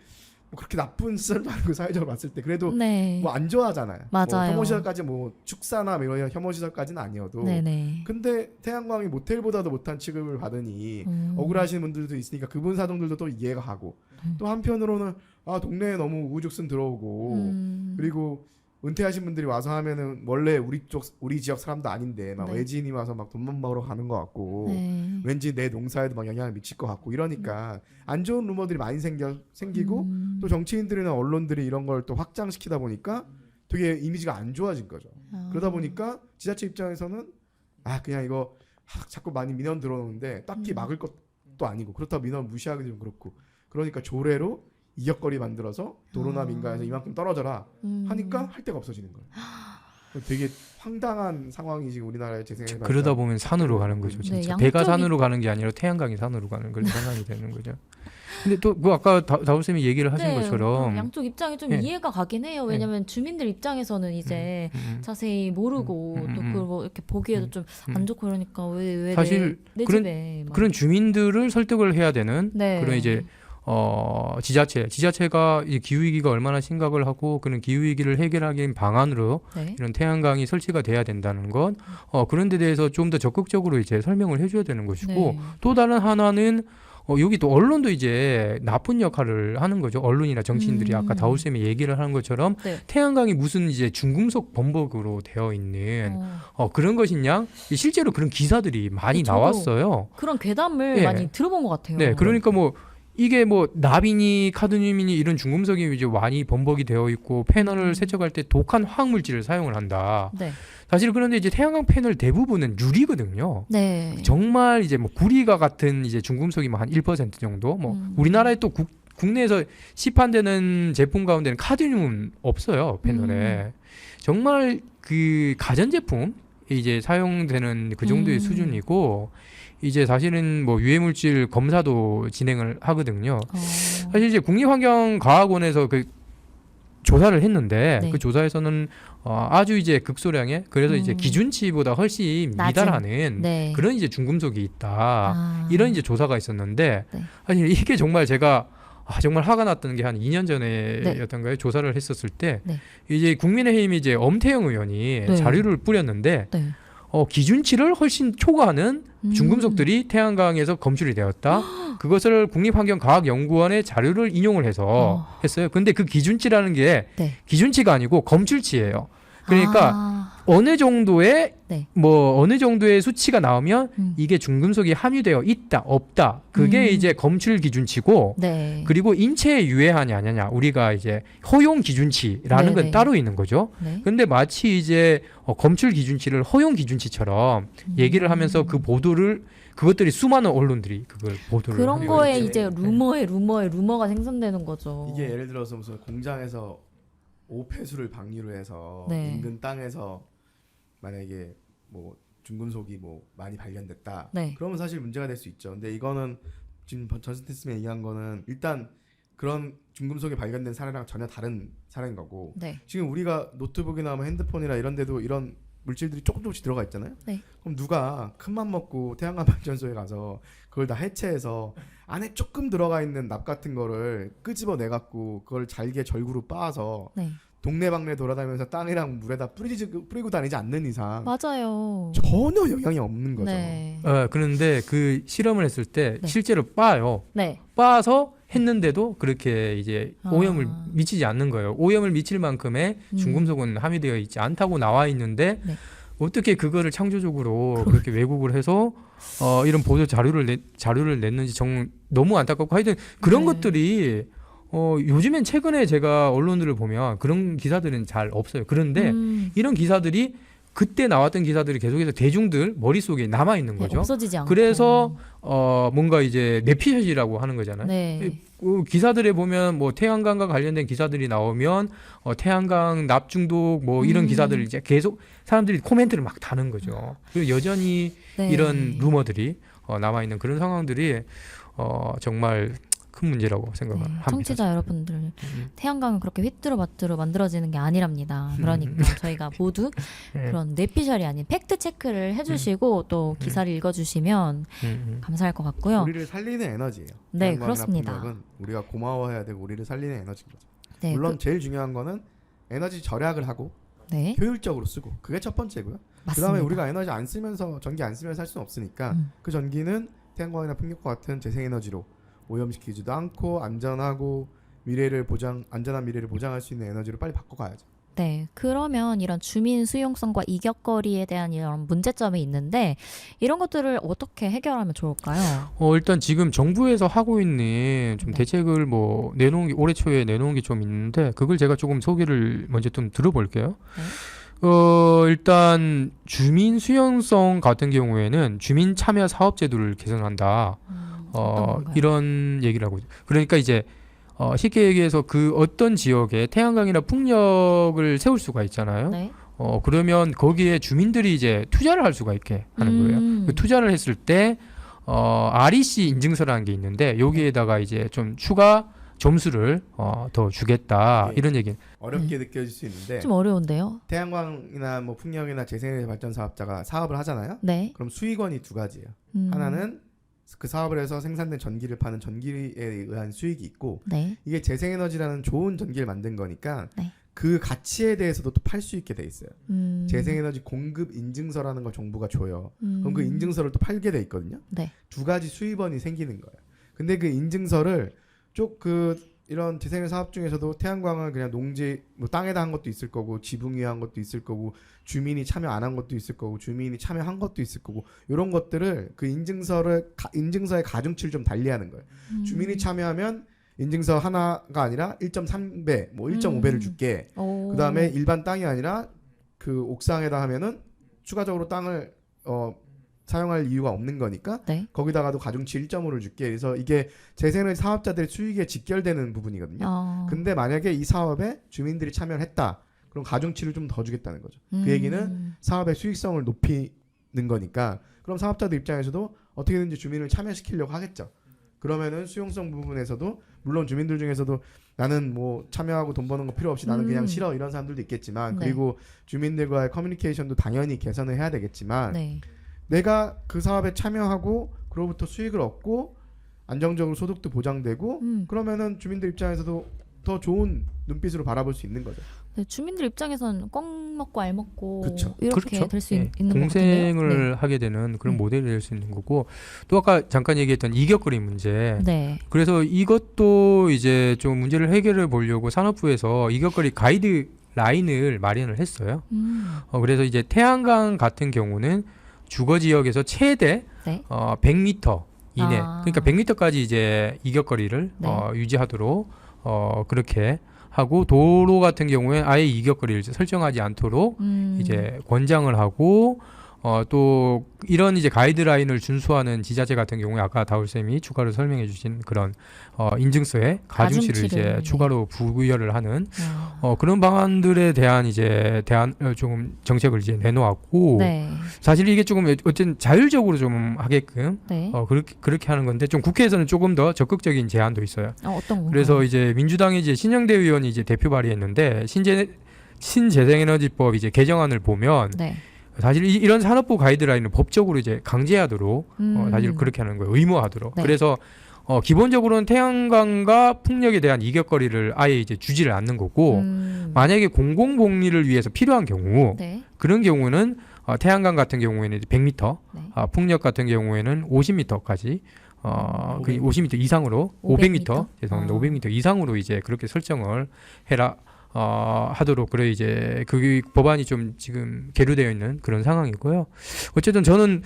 뭐 그렇게 나쁜 시설도 아니고 사회적으로 봤을 때 그래도 네. 뭐 안 좋아하잖아요. 맞아요. 뭐 혐오 시설까지 뭐 축사나 뭐 이런 혐오 시설까지는 아니어도 네네. 근데 태양광이 모텔보다도 못한 취급을 받으니 억울하시는 분들도 있으니까 그분 사정들도 또 이해가 가고 또 한편으로는 아 동네에 너무 우후죽순 들어오고 그리고 은퇴하신 분들이 와서 하면은 원래 우리 지역 사람도 아닌데 막 네. 외지인이 와서 막 돈만 벌어 가는 것 같고 네. 왠지 내 농사에도 막 영향을 미칠 것 같고 이러니까 안 좋은 루머들이 많이 생기고 또 정치인들이나 언론들이 이런 걸 또 확장시키다 보니까 되게 이미지가 안 좋아진 거죠. 그러다 보니까 지자체 입장에서는 아 그냥 이거 자꾸 많이 민원 들어오는데 딱히 막을 것도 아니고 그렇다고 민원 무시하기 좀 그렇고 그러니까 조례로 이격거리 만들어서 도로나 민가에서 이만큼 떨어져라 하니까 할 데가 없어지는 거예요. 되게 황당한 상황이 지금 우리나라에 재생해 그러다 보면 산으로 가는 거죠. 네, 진짜 양쪽이- 배가 산으로 가는 게 아니라 태양광이 산으로 가는 그런 상황이 되는 거죠. 근데 또 그 아까 다울쌤이 얘기를 하신 네, 것처럼 양쪽 입장이 좀 네. 이해가 가긴 해요. 왜냐면 주민들 입장에서는 이제 자세히 모르고 또 그걸 이렇게 보기에도 좀 안 좋고 그러니까 왜 사실 내 그런- 집에 막. 그런 주민들을 설득을 해야 되는 네. 그런 이제 지자체가 이 기후 위기가 얼마나 심각을 하고 그런 기후 위기를 해결하기 위한 방안으로 네. 이런 태양광이 설치가 돼야 된다는 것 그런 데 대해서 좀 더 적극적으로 이제 설명을 해줘야 되는 것이고 네. 또 다른 하나는 여기 또 언론도 이제 나쁜 역할을 하는 거죠. 언론이나 정치인들이 아까 다울쌤이 얘기를 하는 것처럼 네. 태양광이 무슨 이제 중금속 범벅으로 되어 있는 그런 것이냐 실제로 그런 기사들이 많이 저도 나왔어요. 그런 괴담을 예. 많이 들어본 것 같아요. 네, 그러니까 뭐 이게 뭐 나비니 카드뮴이니 이런 중금속이 이제 많이 범벅이 되어 있고 패널을 세척할 때 독한 화학 물질을 사용을 한다. 네. 사실 그런데 이제 태양광 패널 대부분은 유리거든요. 네. 정말 이제 뭐 구리가 같은 이제 중금속이 뭐 한 1% 정도. 뭐 우리나라에 또 국내에서 시판되는 제품 가운데는 카드뮴은 없어요 패널에. 정말 그 가전 제품 이제 사용되는 그 정도의 수준이고. 이제 사실은 뭐 유해물질 검사도 진행을 하거든요. 사실 이제 국립환경과학원에서 그 조사를 했는데 네. 그 조사에서는 아주 이제 극소량의 그래서 이제 기준치보다 훨씬 낮은. 미달하는 네. 그런 이제 중금속이 있다. 아. 이런 이제 조사가 있었는데 네. 사실 이게 정말 제가 정말 화가 났던 게 한 2년 전에였던가요? 조사를 했었을 때 네. 이제 국민의힘 이제 엄태영 의원이 네. 자료를 뿌렸는데 네. 기준치를 훨씬 초과하는 중금속들이 태양광에서 검출이 되었다. 그것을 국립환경과학연구원의 자료를 인용을 해서 했어요. 근데 그 기준치라는 게 네. 기준치가 아니고 검출치예요. 그러니까 어느 정도의 네. 뭐 어느 정도의 수치가 나오면 이게 중금속이 함유되어 있다, 없다. 그게 이제 검출 기준치고 네. 그리고 인체에 유해하냐 아니냐 우리가 이제 허용 기준치라는 네네. 건 따로 있는 거죠. 네. 근데 마치 이제 검출 기준치를 허용 기준치처럼 얘기를 하면서 그 보도를 그것들이 수많은 언론들이 그걸 보도를 그런 하는 거에 거죠. 이제 루머가 생성되는 거죠. 이게 예를 들어서 무슨 공장에서 오폐수를 방류를 해서 네. 인근 땅에서 만약에 뭐 중금속이 뭐 많이 발견됐다. 네. 그러면 사실 문제가 될 수 있죠. 근데 이거는 지금 전스테스맨 얘기한 거는 일단 그런 중금속이 발견된 사례랑 전혀 다른 사례인 거고 네. 지금 우리가 노트북이나 뭐 핸드폰이나 이런 데도 이런 물질들이 조금씩 들어가 있잖아요. 네. 그럼 누가 큰맘 먹고 태양광 발전소에 가서 그걸 다 해체해서 안에 조금 들어가 있는 납 같은 거를 끄집어 내 갖고 그걸 잘게 절구로 빻아서 네. 동네방네 돌아다니면서 땅이랑 물에다 뿌리고 다니지 않는 이상 맞아요. 전혀 영향이 없는 거죠. 네. 그런데 그 실험을 했을 때 네. 실제로 빻아요. 네. 빻아서 했는데도 그렇게 이제 오염을 아. 미치지 않는 거예요. 오염을 미칠 만큼의 중금속은 함유되어 있지 않다고 나와 있는데 네. 어떻게 그거를 창조적으로 그렇게 왜곡을 해서 이런 보도 자료를 냈는지 정말 너무 안타깝고 하여튼 그런 네. 것들이 요즘엔 최근에 제가 언론들을 보면 그런 기사들은 잘 없어요. 그런데 이런 기사들이 그때 나왔던 기사들이 계속해서 대중들 머릿속에 남아 있는 네, 거죠. 없어지지 않고. 그래서 뭔가 이제 내피셜이라고 하는 거잖아요. 네. 그 기사들에 보면 뭐 태양광과 관련된 기사들이 나오면 태양광 납중독 뭐 이런 기사들을 이제 계속 사람들이 코멘트를 막 다는 거죠. 그리고 여전히 네. 이런 루머들이 남아 있는 그런 상황들이 정말 큰 문제라고 생각을 네, 합니다. 청취자 여러분들, 태양광은 그렇게 휘뚜루마뚜루 만들어지는 게 아니랍니다. 그러니까 저희가 모두 네. 그런 뇌피셜이 아닌 팩트 체크를 해주시고 또 기사를 읽어주시면 감사할 것 같고요. 우리를 살리는 에너지예요. 네, 태양광이나 그렇습니다. 풍력은 우리가 고마워해야 되고 우리를 살리는 에너지인 거죠. 네, 물론 제일 중요한 거는 에너지 절약을 하고 네, 효율적으로 쓰고 그게 첫 번째고요. 맞습니다. 그다음에 우리가 에너지 안 쓰면서 전기 안 쓰면서 할 수는 없으니까 그 전기는 태양광이나 풍력과 같은 재생에너지로 오염시키지도 않고 안전하고 안전한 미래를 보장할 수 있는 에너지로 빨리 바꿔가야죠. 네, 그러면 이런 주민 수용성과 이격거리에 대한 이런 문제점이 있는데 이런 것들을 어떻게 해결하면 좋을까요? 일단 지금 정부에서 하고 있는 좀 네. 대책을 뭐 내놓은 게 올해 초에 내놓은 게 좀 있는데 그걸 제가 조금 소개를 먼저 좀 들어볼게요. 일단 주민 수용성 같은 경우에는 주민 참여 사업 제도를 개선한다. 어떤 건가요? 이런 얘기를 하고 있어요. 그러니까 이제 쉽게 얘기해서 그 어떤 지역에 태양광이나 풍력을 세울 수가 있잖아요. 네. 그러면 거기에 주민들이 이제 투자를 할 수가 있게 하는 거예요. 그 투자를 했을 때 REC 인증서라는 게 있는데 여기에다가 이제 좀 추가 점수를 더 주겠다 네. 이런 얘기. 어렵게 느껴질 수 있는데 좀 어려운데요. 태양광이나 뭐 풍력이나 재생에너지 발전 사업자가 사업을 하잖아요. 네. 그럼 수익원이 두 가지예요. 하나는 그 사업을 해서 생산된 전기를 파는 전기에 의한 수익이 있고 네. 이게 재생에너지라는 좋은 전기를 만든 거니까 네. 그 가치에 대해서도 또 팔 수 있게 돼 있어요. 음. 재생에너지 공급 인증서라는 걸 정부가 줘요. 그럼 그 인증서를 또 팔게 돼 있거든요. 네. 두 가지 수입원이 생기는 거예요. 근데 그 인증서를 이런 재생에너지 사업 중에서도 태양광을 그냥 농지 뭐 땅에다 한 것도 있을 거고 지붕 위에 한 것도 있을 거고 주민이 참여 안 한 것도 있을 거고 주민이 참여한 것도 있을 거고 이런 것들을 그 인증서의 가중치를 좀 달리하는 거예요. 주민이 참여하면 인증서 하나가 아니라 1.3배, 뭐 1.5배를 줄게. 오. 그다음에 일반 땅이 아니라 그 옥상에다 하면은 추가적으로 땅을 사용할 이유가 없는 거니까 네. 거기다가도 가중치 1.5를 줄게. 그래서 이게 재생에너지 사업자들의 수익에 직결되는 부분이거든요. 근데 만약에 이 사업에 주민들이 참여를 했다. 그럼 가중치를 좀 더 주겠다는 거죠. 그 얘기는 사업의 수익성을 높이는 거니까 그럼 사업자들 입장에서도 어떻게든지 주민을 참여시키려고 하겠죠. 그러면은 수용성 부분에서도 물론 주민들 중에서도 나는 뭐 참여하고 돈 버는 거 필요 없이 나는 그냥 싫어 이런 사람들도 있겠지만 네. 그리고 주민들과의 커뮤니케이션도 당연히 개선을 해야 되겠지만 네. 내가 그 사업에 참여하고 그로부터 수익을 얻고 안정적으로 소득도 보장되고 그러면은 주민들 입장에서도 더 좋은 눈빛으로 바라볼 수 있는 거죠. 네, 주민들 입장에서는 껌 먹고 알 먹고 그쵸. 이렇게 그렇죠. 될 수 예. 있는 것 공생을 같은데요. 하게 되는 그런 네. 모델이 될 수 있는 거고 또 아까 잠깐 얘기했던 이격거리 문제. 네. 그래서 이것도 이제 좀 문제를 해결해 보려고 산업부에서 이격거리 가이드 라인을 마련을 했어요. 그래서 이제 태양광 같은 경우는 주거 지역에서 최대 네. 100m 이내, 아. 그러니까 100m까지 이제 이격거리를 네. 유지하도록 그렇게 하고 도로 같은 경우에 아예 이격거리를 설정하지 않도록 이제 권장을 하고 또 이런 이제 가이드라인을 준수하는 지자체 같은 경우에 아까 다울쌤이 추가로 설명해 주신 그런 인증서에 가중치를 이제 네. 추가로 부여를 하는 그런 방안들에 대한 이제 조금 정책을 이제 내놓았고 네. 사실 이게 조금 어쨌든 자율적으로 좀 하게끔 네. 그렇게 하는 건데 좀 국회에서는 조금 더 적극적인 제안도 있어요. 어떤 건가요? 그래서 이제 민주당이 이제 신영대 의원이 이제 대표 발의했는데 신재생에너지법 이제 개정안을 보면 네. 사실 이런 산업부 가이드라인을 법적으로 이제 강제하도록 사실 그렇게 하는 거예요. 의무화하도록. 네. 그래서 기본적으로는 태양광과 풍력에 대한 이격거리를 아예 이제 주지를 않는 거고 만약에 공공복리를 위해서 필요한 경우 네. 그런 경우는 태양광 같은 경우에는 100m, 네. 풍력 같은 경우에는 50m까지 그 50m 이상으로 500m 죄송합니다. 500m 이상으로 이제 그렇게 설정을 해라. 하도록 그래 이제 그 법안이 좀 지금 계류되어 있는 그런 상황이고요. 어쨌든 저는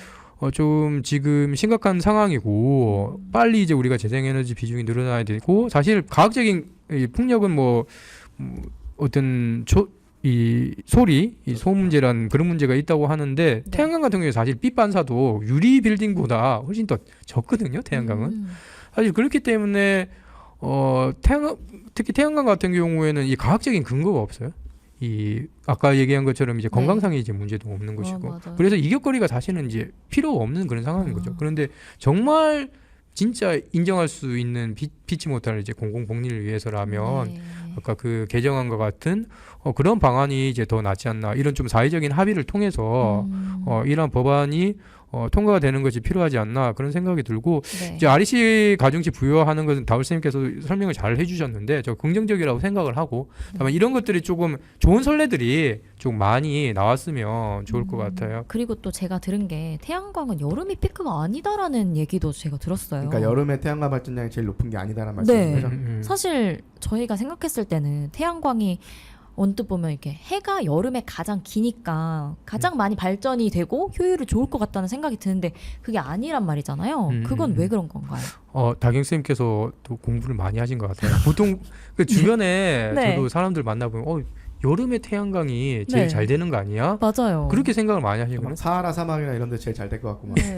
좀 지금 심각한 상황이고 빨리 이제 우리가 재생에너지 비중이 늘어나야 되고 사실 과학적인 이 풍력은 뭐 어떤 이 소리, 이 소음 문제란 그런 문제가 있다고 하는데 네. 태양광 같은 경우에 사실 빛 반사도 유리 빌딩보다 훨씬 더 적거든요. 태양광은 사실 그렇기 때문에 특히 태양광 같은 경우에는 이 과학적인 근거가 없어요. 이 아까 얘기한 것처럼 이제 건강상의 이제 문제도 없는 것이고 맞아요. 그래서 이격거리가 사실은 이제 필요 없는 그런 상황인 거죠. 그런데 정말 진짜 인정할 수 있는 피치 못할 이제 공공복리를 위해서라면 네. 아까 그 개정안과 같은 그런 방안이 이제 더 낫지 않나 이런 좀 사회적인 합의를 통해서 이러한 법안이 통과가 되는 것이 필요하지 않나 그런 생각이 들고 네. 이제 REC 가중치 부여하는 것은 다울 선생님께서 설명을 잘 해주셨는데 저 긍정적이라고 생각을 하고 다만 이런 것들이 조금 좋은 선례들이 좀 많이 나왔으면 좋을 것 같아요. 그리고 또 제가 들은 게 태양광은 여름이 피크가 아니다라는 얘기도 제가 들었어요. 그러니까 여름에 태양광 발전량이 제일 높은 게 아니다라는 네. 말씀인 거죠. 사실 저희가 생각했을 때는 태양광이 언뜻 보면 이렇게 해가 여름에 가장 기니까 가장 많이 발전이 되고 효율이 좋을 것 같다는 생각이 드는데 그게 아니란 말이잖아요. 그건 왜 그런 건가요? 다경 쌤께서 또 공부를 많이 하신 것 같아요. 보통 그 주변에 네. 저도 사람들 만나보면 여름에 태양광이 제일 네. 잘 되는 거 아니야? 맞아요. 그렇게 생각을 많이 하시거든요. 사하라 사막이나 이런 데 제일 잘 될 것 같구만. 네.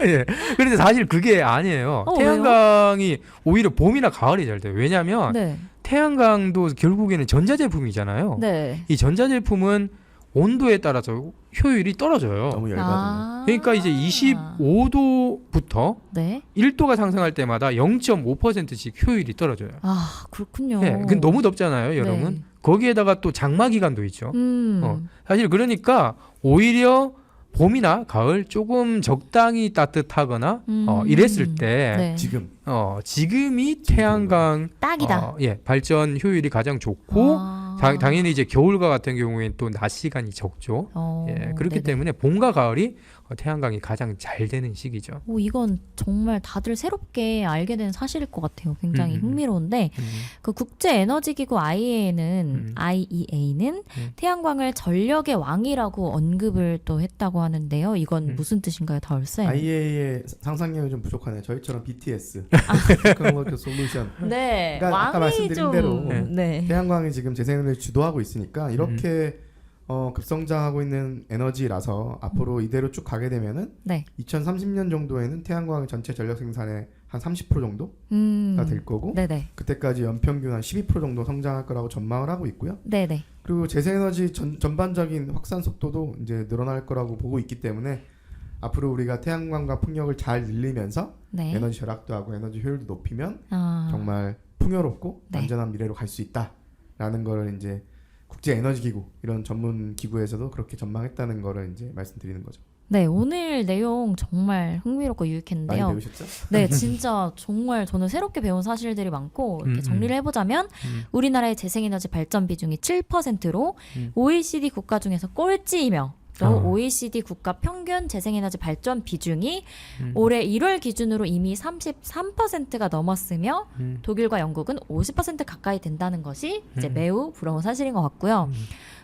예. 그런데 사실 그게 아니에요. 태양광이 오히려 봄이나 가을이 잘 돼요. 왜냐하면 네. 태양광도 결국에는 전자제품이잖아요. 네. 이 전자제품은 온도에 따라서 효율이 떨어져요. 너무 열받으면. 그러니까 이제 25도부터 네. 1도가 상승할 때마다 0.5%씩 효율이 떨어져요. 아, 그렇군요. 예, 그 너무 덥잖아요, 여름은. 네. 거기에다가 또 장마 기간도 있죠. 음. 사실 그러니까 오히려 봄이나 가을 조금 적당히 따뜻하거나 이랬을 때 네. 지금이 태양광 딱이다. 발전 효율이 가장 좋고 아. 당연히 이제 겨울과 같은 경우에는 또 낮 시간이 적죠. 그렇기 네네. 때문에 봄과 가을이 태양광이 가장 잘 되는 시기죠. 이건 정말 다들 새롭게 알게 된 사실일 것 같아요. 굉장히 흥미로운데 그 국제 에너지 기구 IEA는 태양광을 전력의 왕이라고 언급을 또 했다고 하는데요. 이건 무슨 뜻인가요, 다울쌤? IEA의 상상력이 좀 부족하네요. 저희처럼 BTS, 테크놀로지 솔루션. 네, 그러니까 아까 왕이 말씀드린 좀 대로 네. 태양광이 지금 재생을 주도하고 있으니까 이렇게 급성장하고 있는 에너지라서 앞으로 이대로 쭉 가게 되면은 네. 2030년 정도에는 태양광 전체 전력 생산의 한 30% 정도가 될 거고 네네. 그때까지 연평균 한 12% 정도 성장할 거라고 전망을 하고 있고요. 네네. 그리고 재생에너지 전반적인 확산 속도도 이제 늘어날 거라고 보고 있기 때문에 앞으로 우리가 태양광과 풍력을 잘 늘리면서 네. 에너지 절약도 하고 에너지 효율도 높이면 아. 정말 풍요롭고 네. 안전한 미래로 갈 수 있다라는 거를 이제 국제 에너지 기구 이런 전문 기구에서도 그렇게 전망했다는 거를 이제 말씀드리는 거죠. 네, 오늘 내용 정말 흥미롭고 많이 유익했는데요. 배우셨죠? 네, 진짜 정말 저는 새롭게 배운 사실들이 많고 이렇게 정리를 해보자면 우리나라의 재생에너지 발전 비중이 7%로 OECD 국가 중에서 꼴찌이며 또 OECD 국가 평균 재생에너지 발전 비중이 올해 1월 기준으로 이미 33%가 넘었으며 독일과 영국은 50% 가까이 된다는 것이 이제 매우 부러운 사실인 것 같고요.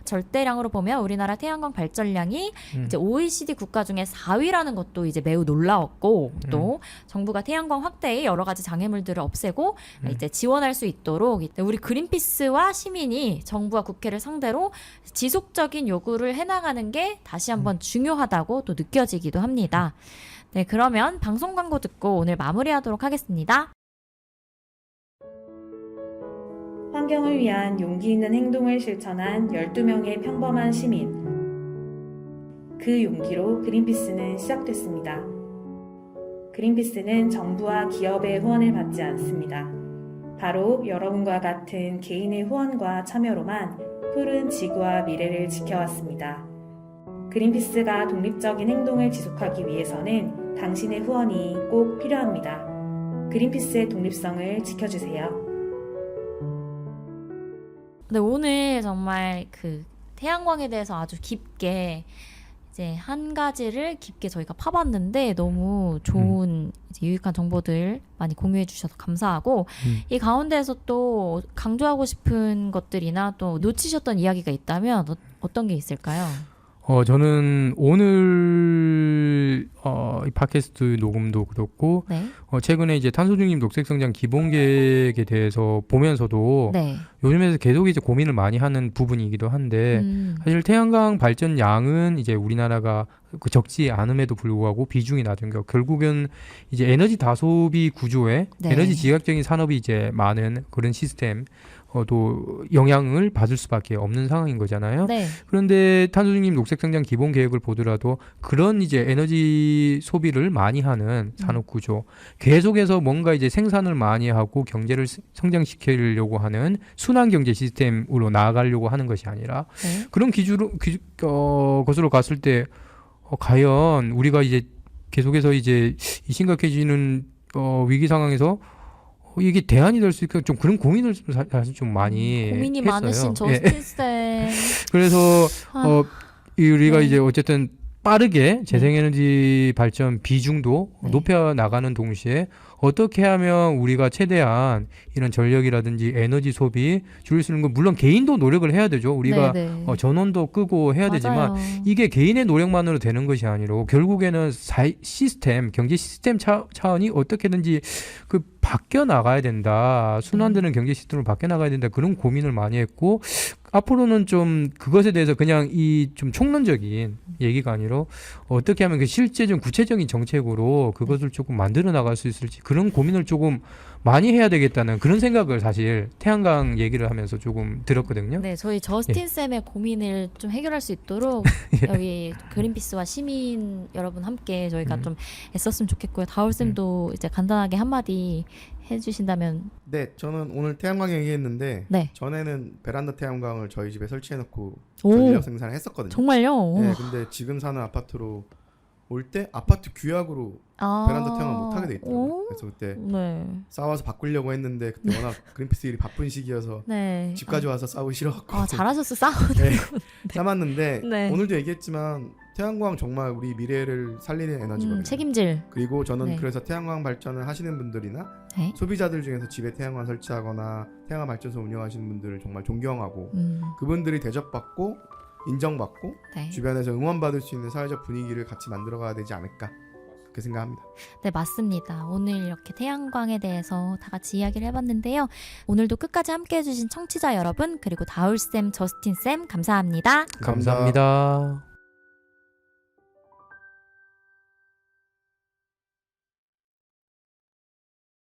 절대량으로 보면 우리나라 태양광 발전량이 이제 OECD 국가 중에 4위라는 것도 이제 매우 놀라웠고 또 정부가 태양광 확대에 여러 가지 장애물들을 없애고 이제 지원할 수 있도록 우리 그린피스와 시민이 정부와 국회를 상대로 지속적인 요구를 해나가는 게 다시 한번 중요하다고 또 느껴지기도 합니다. 네, 그러면 방송 광고 듣고 오늘 마무리하도록 하겠습니다. 환경을 위한 용기 있는 행동을 실천한 12명의 평범한 시민. 그 용기로 그린피스는 시작됐습니다. 그린피스는 정부와 기업의 후원을 받지 않습니다. 바로 여러분과 같은 개인의 후원과 참여로만 푸른 지구와 미래를 지켜왔습니다. 그린피스가 독립적인 행동을 지속하기 위해서는 당신의 후원이 꼭 필요합니다. 그린피스의 독립성을 지켜주세요. 네, 오늘 정말 그 태양광에 대해서 아주 깊게 이제 한 가지를 깊게 저희가 파봤는데 너무 좋은 이제 유익한 정보들 많이 공유해 주셔서 감사하고 이 가운데에서 또 강조하고 싶은 것들이나 또 놓치셨던 이야기가 있다면 어떤 게 있을까요? 저는 오늘 이 팟캐스트 녹음도 그렇고 네. 최근에 이제 탄소중립 녹색성장 기본계획에 대해서 보면서도 네. 요즘에서 계속 이제 고민을 많이 하는 부분이기도 한데 사실 태양광 발전량은 이제 우리나라가 적지 않음에도 불구하고 비중이 낮은 거 결국은 이제 에너지 다소비 구조에 네. 에너지 지각적인 산업이 이제 많은 그런 시스템 또 영향을 받을 수밖에 없는 상황인 거잖아요. 네. 그런데 탄소중립 녹색성장 기본 계획을 보더라도 그런 이제 에너지 소비를 많이 하는 산업 구조, 계속해서 뭔가 이제 생산을 많이 하고 경제를 성장시키려고 하는 순환 경제 시스템으로 나아가려고 하는 것이 아니라 네. 그런 것으로 갔을 때 과연 우리가 이제 계속해서 이제 이 심각해지는 위기 상황에서 이게 대안이 될 수 있게 좀 그런 고민을 사실 좀 많이 고민이 했어요. 많으신 예. 저스틴 쌤. 그래서 아, 우리가 네. 이제 어쨌든 빠르게 재생에너지 발전 비중도 네. 높여 나가는 동시에 어떻게 하면 우리가 최대한 이런 전력이라든지 에너지 소비 줄일 수 있는 건 물론 개인도 노력을 해야 되죠. 우리가 네, 네. 전원도 끄고 해야 되지만 맞아요. 이게 개인의 노력만으로 되는 것이 아니라 결국에는 시스템, 경제 시스템 차원이 어떻게든지 그 바뀌어 나가야 된다. 순환되는 경제 시스템으로 바뀌어 나가야 된다. 그런 고민을 많이 했고 앞으로는 좀 그것에 대해서 그냥 이 좀 총론적인 얘기가 아니라 어떻게 하면 그 실제적 구체적인 정책으로 그것을 조금 만들어 나갈 수 있을지 그런 고민을 조금 많이 해야 되겠다는 그런 생각을 사실 태양광 얘기를 하면서 조금 들었거든요. 네, 저희 저스틴 쌤의 고민을 좀 해결할 수 있도록 여기 그린피스와 시민 여러분 함께 저희가 좀 애썼으면 좋겠고요. 다울 쌤도 이제 간단하게 한마디 해주신다면. 네, 저는 오늘 태양광 얘기했는데 네. 전에는 베란다 태양광을 저희 집에 설치해놓고 오. 전력 생산을 했었거든요. 정말요? 네, 근데 지금 사는 아파트로 올 때 아파트 규약으로 베란다 태양광 못 하게 돼 있더라고요. 오. 그래서 그때 네. 싸워서 바꾸려고 했는데 그때 워낙 그린피스 일이 바쁜 시기여서 네. 집까지 와서 싸우기 싫어갖고 잘하셨어. 싸우. 네, 참았는데 네. 오늘도 얘기했지만 태양광 정말 우리 미래를 살리는 에너지거든요. 책임질. 그리고 저는 네. 그래서 태양광 발전을 하시는 분들이나 네. 소비자들 중에서 집에 태양광 설치하거나 태양광 발전소 운영하시는 분들을 정말 존경하고 음. 그분들이 대접받고 인정받고 네. 주변에서 응원받을 수 있는 사회적 분위기를 같이 만들어가야 되지 않을까 그렇게 생각합니다. 네, 맞습니다. 오늘 이렇게 태양광에 대해서 다 같이 이야기를 해봤는데요. 오늘도 끝까지 함께 해주신 청취자 여러분, 그리고 다울쌤, 저스틴쌤 감사합니다. 감사합니다.